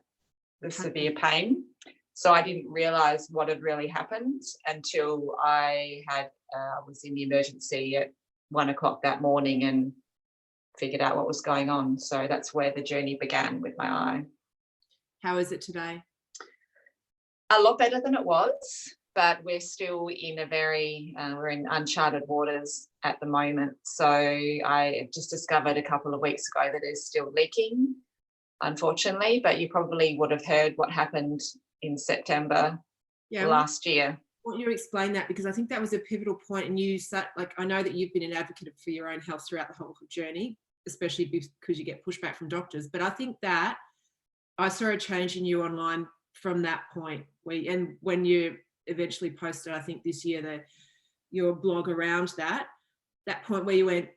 Speaker 2: the severe pain. So I didn't realize what had really happened until I was in the emergency at 1 o'clock that morning and figured out what was going on. So that's where the journey began with my eye.
Speaker 1: How is it today?
Speaker 2: A lot better than it was, but we're still in we're in uncharted waters at the moment. So I just discovered a couple of weeks ago that it's still leaking, unfortunately, but you probably would have heard what happened in September last year.
Speaker 1: I want you to explain that, because I think that was a pivotal point, and I know that you've been an advocate for your own health throughout the whole journey, especially because you get pushback from doctors. But I think that I saw a change in you online from that point, when you eventually posted, I think this year, your blog around that point where you went,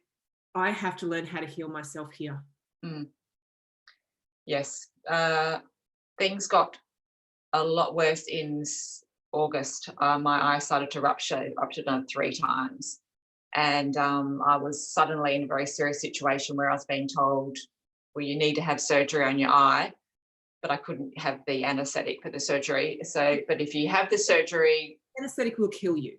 Speaker 1: I have to learn how to heal myself here.
Speaker 2: Yes, things got a lot worse in August. My eye started to ruptured 3 times, and I was suddenly in a very serious situation where I was being told, well, you need to have surgery on your eye, but I couldn't have the anesthetic for the surgery. So, but if you have the surgery,
Speaker 1: anesthetic will kill you.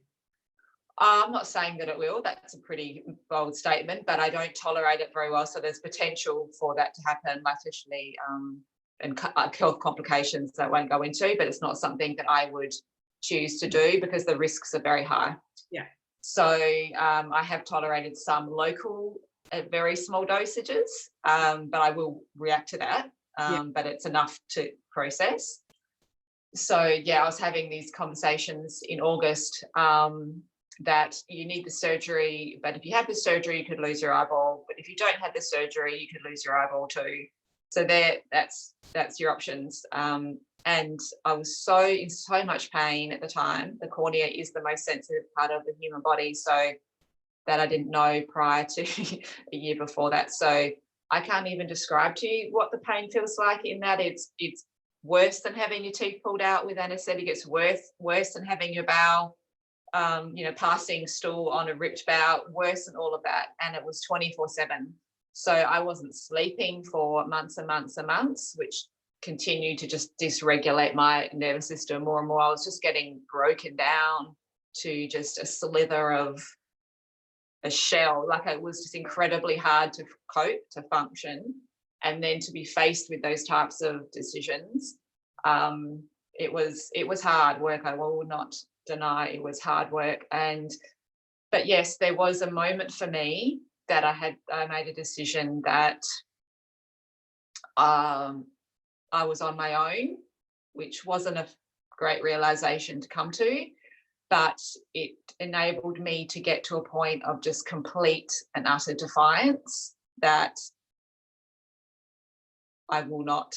Speaker 2: I'm not saying that it will. That's a pretty bold statement, but I don't tolerate it very well. So there's potential for that to happen, especially and health complications that I won't go into, but it's not something that I would choose to do because the risks are very high.
Speaker 1: Yeah.
Speaker 2: So I have tolerated some local at very small dosages, but I will react to that. But it's enough to process. So I was having these conversations in August that you need the surgery, but if you have the surgery, you could lose your eyeball. But if you don't have the surgery, you could lose your eyeball too. So that's your options. And I was in so much pain at the time. The cornea is the most sensitive part of the human body, so that I didn't know prior to a year before that. So I can't even describe to you what the pain feels like, in that it's worse than having your teeth pulled out with anaesthetic. It's worse than having your bowel, passing stool on a ripped bowel, worse than all of that. And it was 24/7. So I wasn't sleeping for months and months and months, which continued to just dysregulate my nervous system more and more. I was just getting broken down to just a slither of a shell. Like, it was just incredibly hard to cope, to function, and then to be faced with those types of decisions. It was hard work. I will not deny it was hard work. But yes, there was a moment for me that I made a decision that I was on my own, which wasn't a great realization to come to. But it enabled me to get to a point of just complete and utter defiance that I will not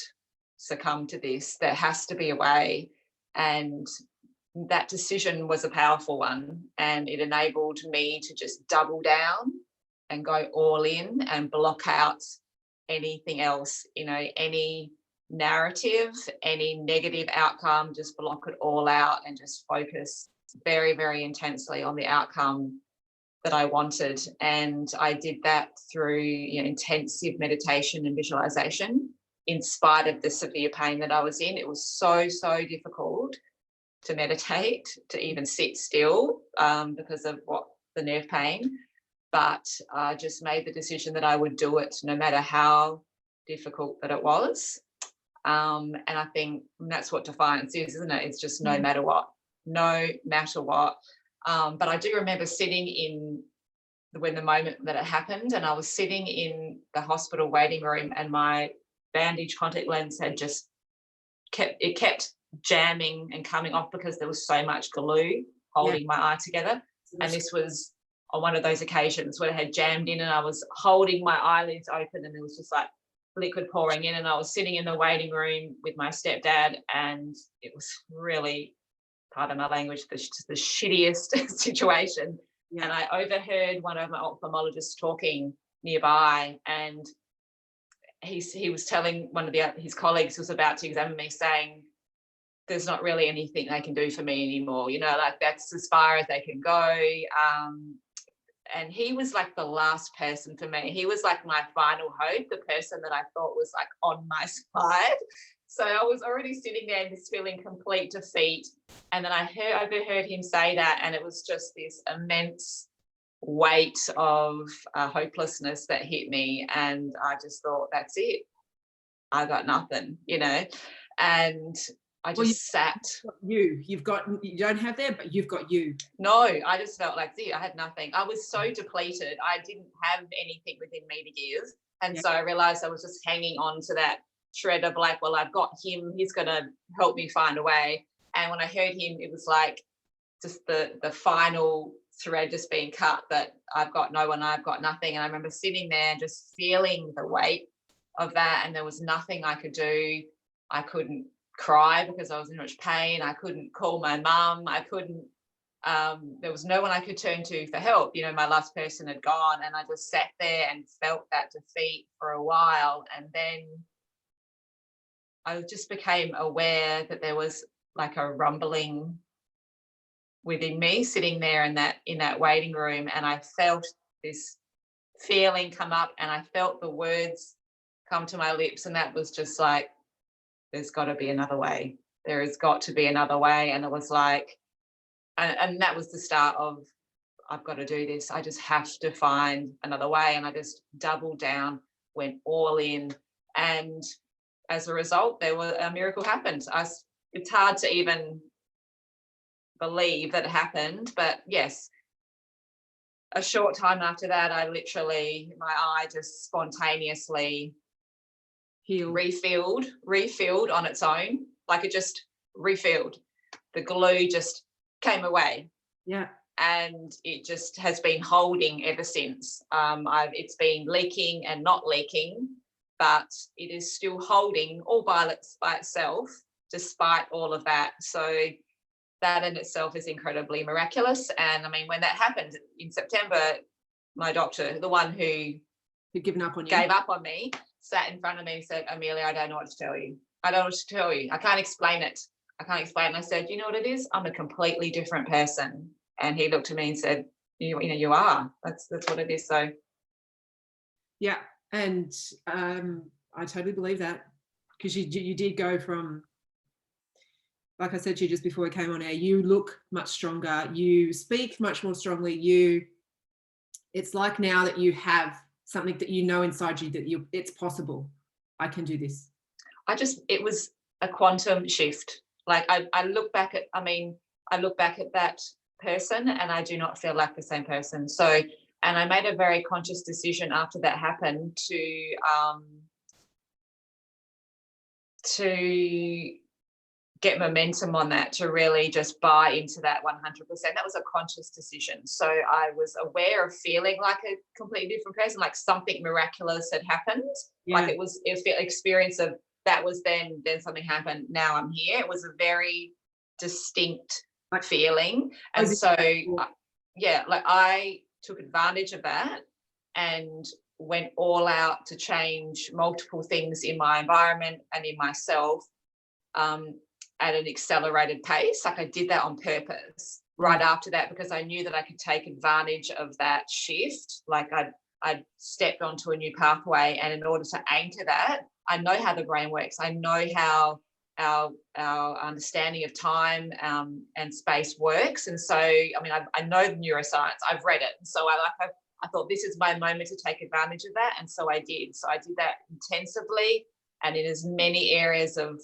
Speaker 2: succumb to this. There has to be a way. And that decision was a powerful one. And it enabled me to just double down and go all in and block out anything else, any narrative, any negative outcome, just block it all out and just focus very, very intensely on the outcome that I wanted. And I did that through intensive meditation and visualization, in spite of the severe pain that I was in. It was so difficult to meditate, to even sit still because of the nerve pain. But I just made the decision that I would do it no matter how difficult that it was. And I think that's what defiance is, isn't it? It's just no matter what. No matter what. But I do remember sitting when the moment that it happened, and I was sitting in the hospital waiting room, and my bandage contact lens had just kept jamming and coming off because there was so much glue holding my eye together. And this was on one of those occasions when I had jammed in and I was holding my eyelids open and it was just like liquid pouring in, and I was sitting in the waiting room with my stepdad, and it was really, pardon my language, the shittiest situation.
Speaker 1: Yeah.
Speaker 2: And I overheard one of my ophthalmologists talking nearby, and he was telling one of his colleagues who was about to examine me, saying, there's not really anything they can do for me anymore, you know, like that's as far as they can go. And he was like the last person for me. He was like my final hope, the person that I thought was like on my side. So I was already sitting there just feeling complete defeat. And then I overheard him say that, and it was just this immense weight of hopelessness that hit me. And I just thought, that's it. I got nothing, you know. And I just sat.
Speaker 1: You don't have there, but you've got you.
Speaker 2: No, I just felt like, see, I had nothing. I was so depleted. I didn't have anything within me to give. And so I realized I was just hanging on to that shred of like, well, I've got him. He's going to help me find a way. And when I heard him, it was like just the final thread just being cut, that I've got no one, I've got nothing. And I remember sitting there and just feeling the weight of that. And there was nothing I could do. I couldn't cry because I was in much pain. I couldn't call my mum. I couldn't, there was no one I could turn to for help. You know, my last person had gone, and I just sat there and felt that defeat for a while. And then I just became aware that there was like a rumbling within me sitting there in that waiting room. And I felt this feeling come up, and I felt the words come to my lips. And that was just like, there's got to be another way. There has got to be another way. And it was like, and that was the start of, I've got to do this. I just have to find another way. And I just doubled down, went all in. And as a result, a miracle happened. It's hard to even believe that it happened. But yes, a short time after that, my eye just spontaneously refilled on its own. Like it just refilled. The glue just came away.
Speaker 1: Yeah.
Speaker 2: And it just has been holding ever since. It's been leaking and not leaking, but it is still holding all by itself, despite all of that. So that in itself is incredibly miraculous. And I mean, when that happened in September, my doctor, the one who
Speaker 1: given up on you,
Speaker 2: gave up on me, sat in front of me and said, Amelia, I don't know what to tell you. I don't know what to tell you. I can't explain it. And I said, you know what it is? I'm a completely different person. And he looked at me and said, you are. That's what it is. So
Speaker 1: yeah. And I totally believe that, because you did go from, like I said to you just before we came on air, you look much stronger, you speak much more strongly, it's like now that you have something that you know inside you that it's possible. I can do this. It
Speaker 2: was a quantum shift. Like I look back at that person and I do not feel like the same person. So, and I made a very conscious decision after that happened to get momentum on that, to really just buy into that 100%. That was a conscious decision. So I was aware of feeling like a completely different person, like something miraculous had happened. Yeah. Like it was an experience of that was then something happened. Now I'm here. It was a very distinct feeling. And so, I took advantage of that and went all out to change multiple things in my environment and in myself at an accelerated pace. Like I did that on purpose right after that, because I knew that I could take advantage of that shift. Like I'd stepped onto a new pathway, and in order to aim to that, I know how the brain works. I know how our understanding of time and space works. And so, I mean, I know the neuroscience, I've read it. And so I thought this is my moment to take advantage of that. And so I did. So I did that intensively and in as many areas of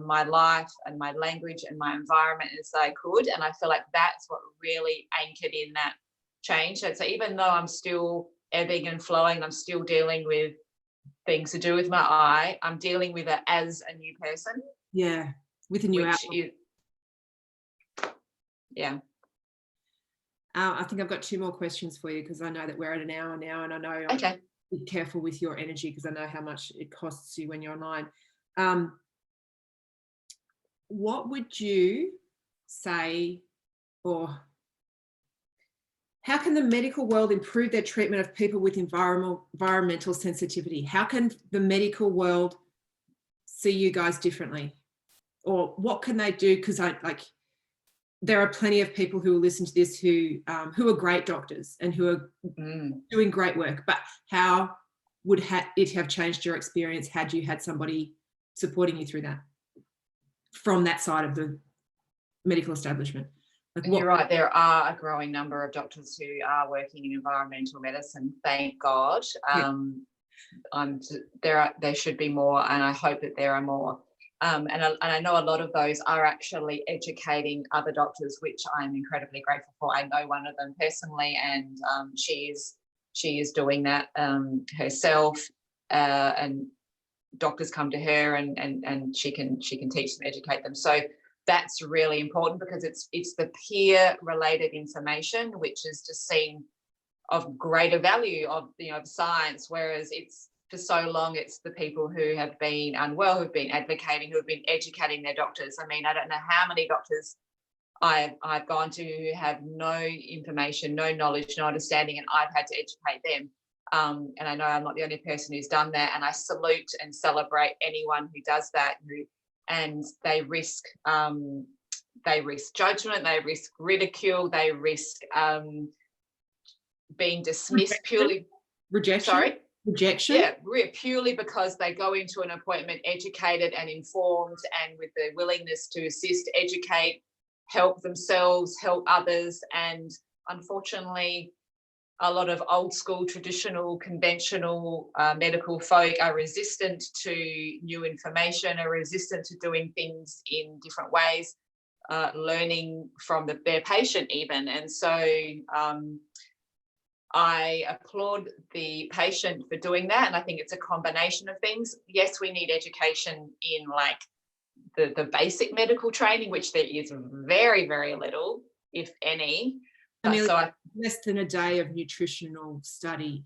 Speaker 2: my life and my language and my environment as I could. And I feel like that's what really anchored in that change. So even though I'm still ebbing and flowing, I'm still dealing with things to do with my eye, I'm dealing with it as a new person.
Speaker 1: Yeah, with a new outlook.
Speaker 2: Yeah.
Speaker 1: I think I've got 2 more questions for you because I know that we're at an hour now, and I know I
Speaker 2: Okay.
Speaker 1: be careful with your energy because I know how much it costs you when you're online. Um, what would you say, or how can the medical world improve their treatment of people with environmental sensitivity? How can the medical world see you guys differently? Or what can they do? Because there are plenty of people who will listen to this who are great doctors and who are doing great work. But how would it have changed your experience had you had somebody supporting you through that from that side of the medical establishment?
Speaker 2: You're right. There are a growing number of doctors who are working in environmental medicine. Thank God. There should be more, and I hope that there are more. And I know a lot of those are actually educating other doctors, which I'm incredibly grateful for. I know one of them personally, and she is doing that herself. And doctors come to her, and she can teach them, educate them. So that's really important because it's the peer related information which is just seen of greater value of science, whereas it's for so long it's the people who have been unwell, who've been advocating, who have been educating their doctors. I mean, I don't know how many doctors I've gone to who have no information, no knowledge, no understanding, and I've had to educate them. And I know I'm not the only person who's done that, and I salute and celebrate anyone who does that. And they risk judgment, they risk ridicule, they risk being dismissed purely.
Speaker 1: Rejection.
Speaker 2: Sorry?
Speaker 1: Rejection.
Speaker 2: Yeah, purely because they go into an appointment educated and informed and with the willingness to assist, educate, help themselves, help others. And unfortunately, a lot of old school, traditional, conventional medical folk are resistant to new information, are resistant to doing things in different ways, learning from their patient even. And so I applaud the patient for doing that. And I think it's a combination of things. Yes, we need education in like the basic medical training, which there is very, very little, if any.
Speaker 1: Amelia, less than a day of nutritional study.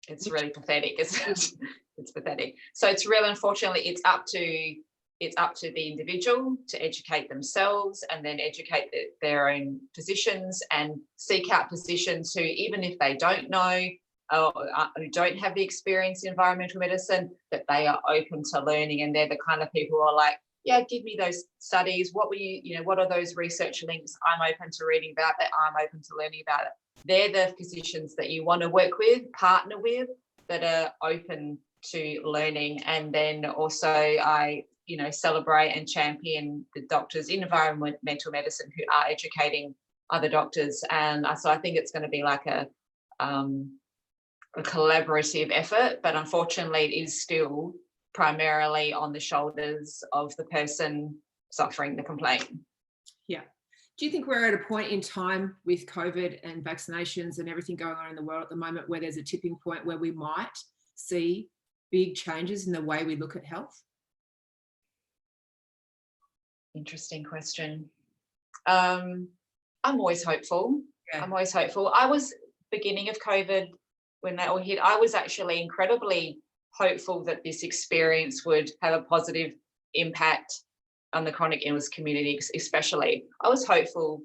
Speaker 2: It's really pathetic, isn't it? It's pathetic. So it's really, unfortunately, it's up to the individual to educate themselves and then educate their own physicians and seek out physicians who, even if they don't know or who don't have the experience in environmental medicine, that they are open to learning, and they're the kind of people who are like, yeah, give me those studies. What were what are those research links? I'm open to reading about that. I'm open to learning about it. They're the physicians that you want to work with, partner with, that are open to learning. And then also I, celebrate and champion the doctors in environmental medicine who are educating other doctors. And so I think it's going to be like a collaborative effort, but unfortunately it is still primarily on the shoulders of the person suffering the complaint.
Speaker 1: Yeah. Do you think we're at a point in time with COVID and vaccinations and everything going on in the world at the moment where there's a tipping point where we might see big changes in the way we look at health?
Speaker 2: Interesting question. I'm always hopeful.
Speaker 1: Yeah.
Speaker 2: I'm always hopeful. I was, beginning of COVID, when that all hit, I was actually incredibly hopeful that this experience would have a positive impact on the chronic illness community, especially. I was hopeful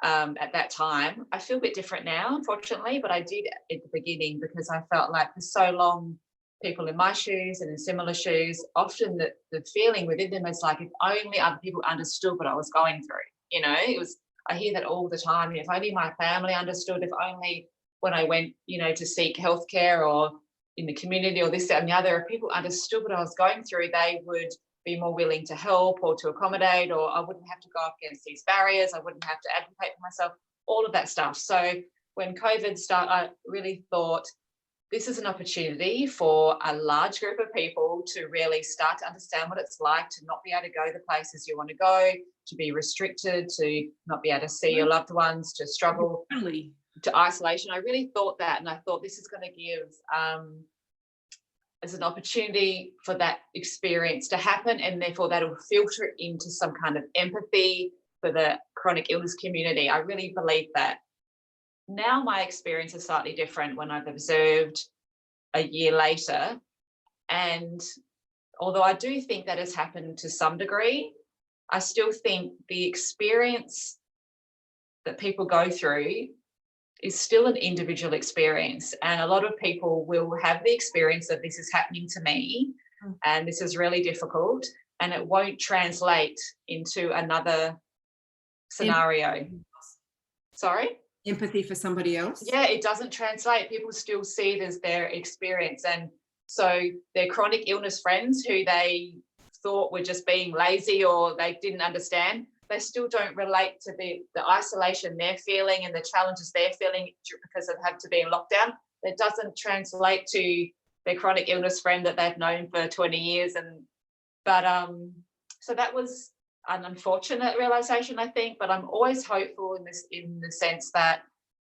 Speaker 2: at that time. I feel a bit different now, unfortunately, but I did at the beginning because I felt like for so long, people in my shoes and in similar shoes, often the feeling within them is like, if only other people understood what I was going through. I hear that all the time. If only my family understood, if only when I went, to seek healthcare or in the community or this, that, and the other, if people understood what I was going through, they would be more willing to help or to accommodate, or I wouldn't have to go up against these barriers. I wouldn't have to advocate for myself, all of that stuff. So when COVID started, I really thought this is an opportunity for a large group of people to really start to understand what it's like to not be able to go the places you want to go, to be restricted, to not be able to see your loved ones, to struggle to isolation. I really thought that, and I thought this is going to give as an opportunity for that experience to happen, and therefore that will filter into some kind of empathy for the chronic illness community. I really believe that. now my experience is slightly different when I've observed a year later. And although I do think that has happened to some degree, I still think the experience that people go through is still an individual experience. And a lot of people will have the experience of this is happening to me and this is really difficult, and it won't translate into another scenario. Sorry?
Speaker 1: Empathy for somebody else.
Speaker 2: Yeah, it doesn't translate. People still see it as their experience. And so their chronic illness friends who they thought were just being lazy or they didn't understand, they still don't relate to the isolation they're feeling and the challenges they're feeling because they've had to be in lockdown. It doesn't translate to their chronic illness friend that they've known for 20 years. So that was an unfortunate realization, I think, but I'm always hopeful in the sense that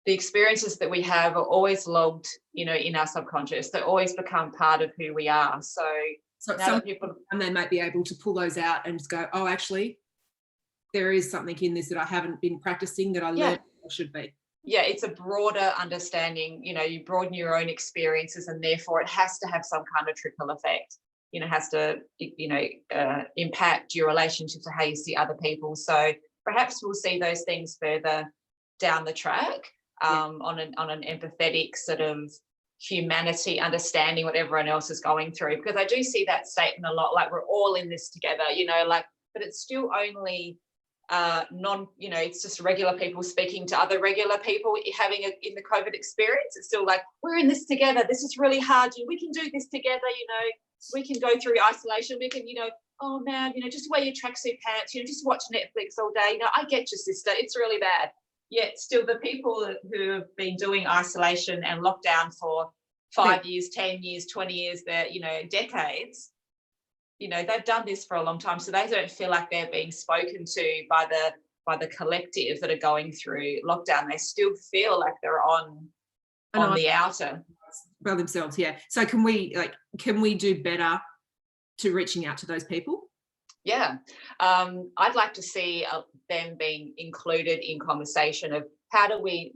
Speaker 2: the experiences that we have are always logged, in our subconscious. They always become part of who we are. So some people,
Speaker 1: and they might be able to pull those out and just go, oh, actually, there is something in this that I haven't been practicing that I learned I should be.
Speaker 2: Yeah, it's a broader understanding. You broaden your own experiences, and therefore it has to have some kind of trickle effect. Has to, impact your relationship to how you see other people. So perhaps we'll see those things further down the track on an empathetic sort of humanity, understanding what everyone else is going through. Because I do see that statement a lot, like we're all in this together, but it's still only it's just regular people speaking to other regular people having in the COVID experience. It's still like, we're in this together. This is really hard. We can do this together, we can go through isolation. We can, oh man, just wear your tracksuit pants, just watch Netflix all day. I get your sister. It's really bad. Yet still the people who have been doing isolation and lockdown for 5 years, 10 years, 20 years, decades, they've done this for a long time. So they don't feel like they're being spoken to by the collective that are going through lockdown. They still feel like they're on the outer.
Speaker 1: By themselves, yeah. So can we do better to reaching out to those people?
Speaker 2: Yeah, I'd like to see them being included in conversation of how do we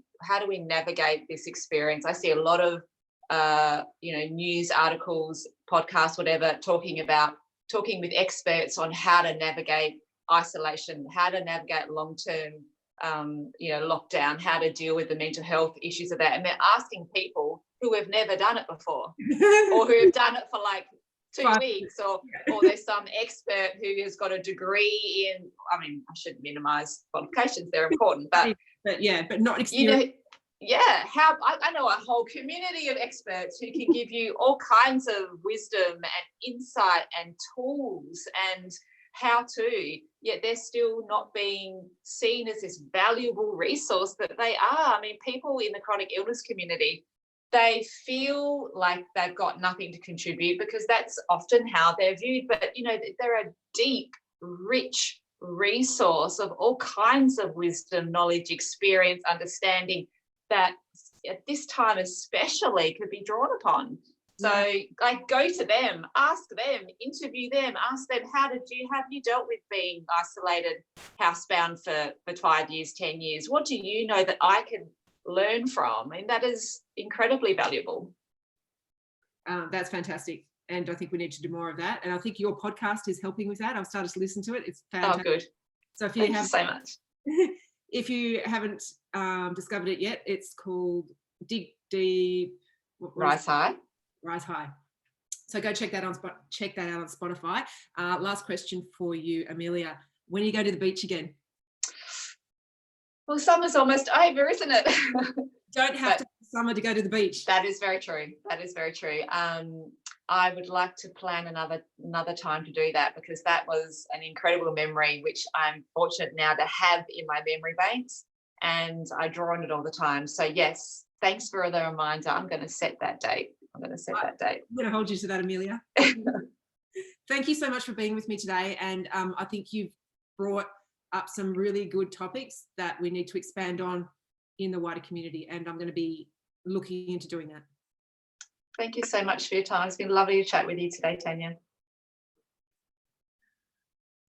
Speaker 2: navigate this experience. I see a lot of news articles, podcasts, whatever, talking with experts on how to navigate isolation, how to navigate long-term lockdown, how to deal with the mental health issues of that. And they're asking people who have never done it before or who have done it for like 2 weeks or there's some expert who has got a degree in, I shouldn't minimize qualifications, they're important, but not experience. How I know a whole community of experts who can give you all kinds of wisdom and insight and tools and how to, yet they're still not being seen as this valuable resource that they are. People in the chronic illness community, they feel like they've got nothing to contribute because that's often how they're viewed. But, they're a deep, rich resource of all kinds of wisdom, knowledge, experience, understanding that at this time especially could be drawn upon. So go to them, ask them, interview them, ask them, have you dealt with being isolated, housebound for 5 years, 10 years? What do you know that I can learn from? And that is incredibly valuable.
Speaker 1: That's fantastic. And I think we need to do more of that. And I think your podcast is helping with that. I've started to listen to it. It's fantastic.
Speaker 2: Oh, good.
Speaker 1: So if
Speaker 2: Thank you so much.
Speaker 1: If you haven't discovered it yet, it's called Dig Deep.
Speaker 2: Rise High.
Speaker 1: Rise High. So go check that out on Spotify. Last question for you, Amelia. When you go to the beach again?
Speaker 2: Well, summer's almost over, isn't it?
Speaker 1: Don't have to summer to go to the beach.
Speaker 2: That is very true. I would like to plan another time to do that because that was an incredible memory, which I'm fortunate now to have in my memory banks, and I draw on it all the time. So yes, thanks for the reminder. I'm going to set that date. I'm going to hold
Speaker 1: you to that, Amelia. Thank you so much for being with me today. And I think you've brought up some really good topics that we need to expand on in the wider community. And I'm going to be looking into doing that.
Speaker 2: Thank you so much for your time. It's been lovely to chat with you today, Tanya.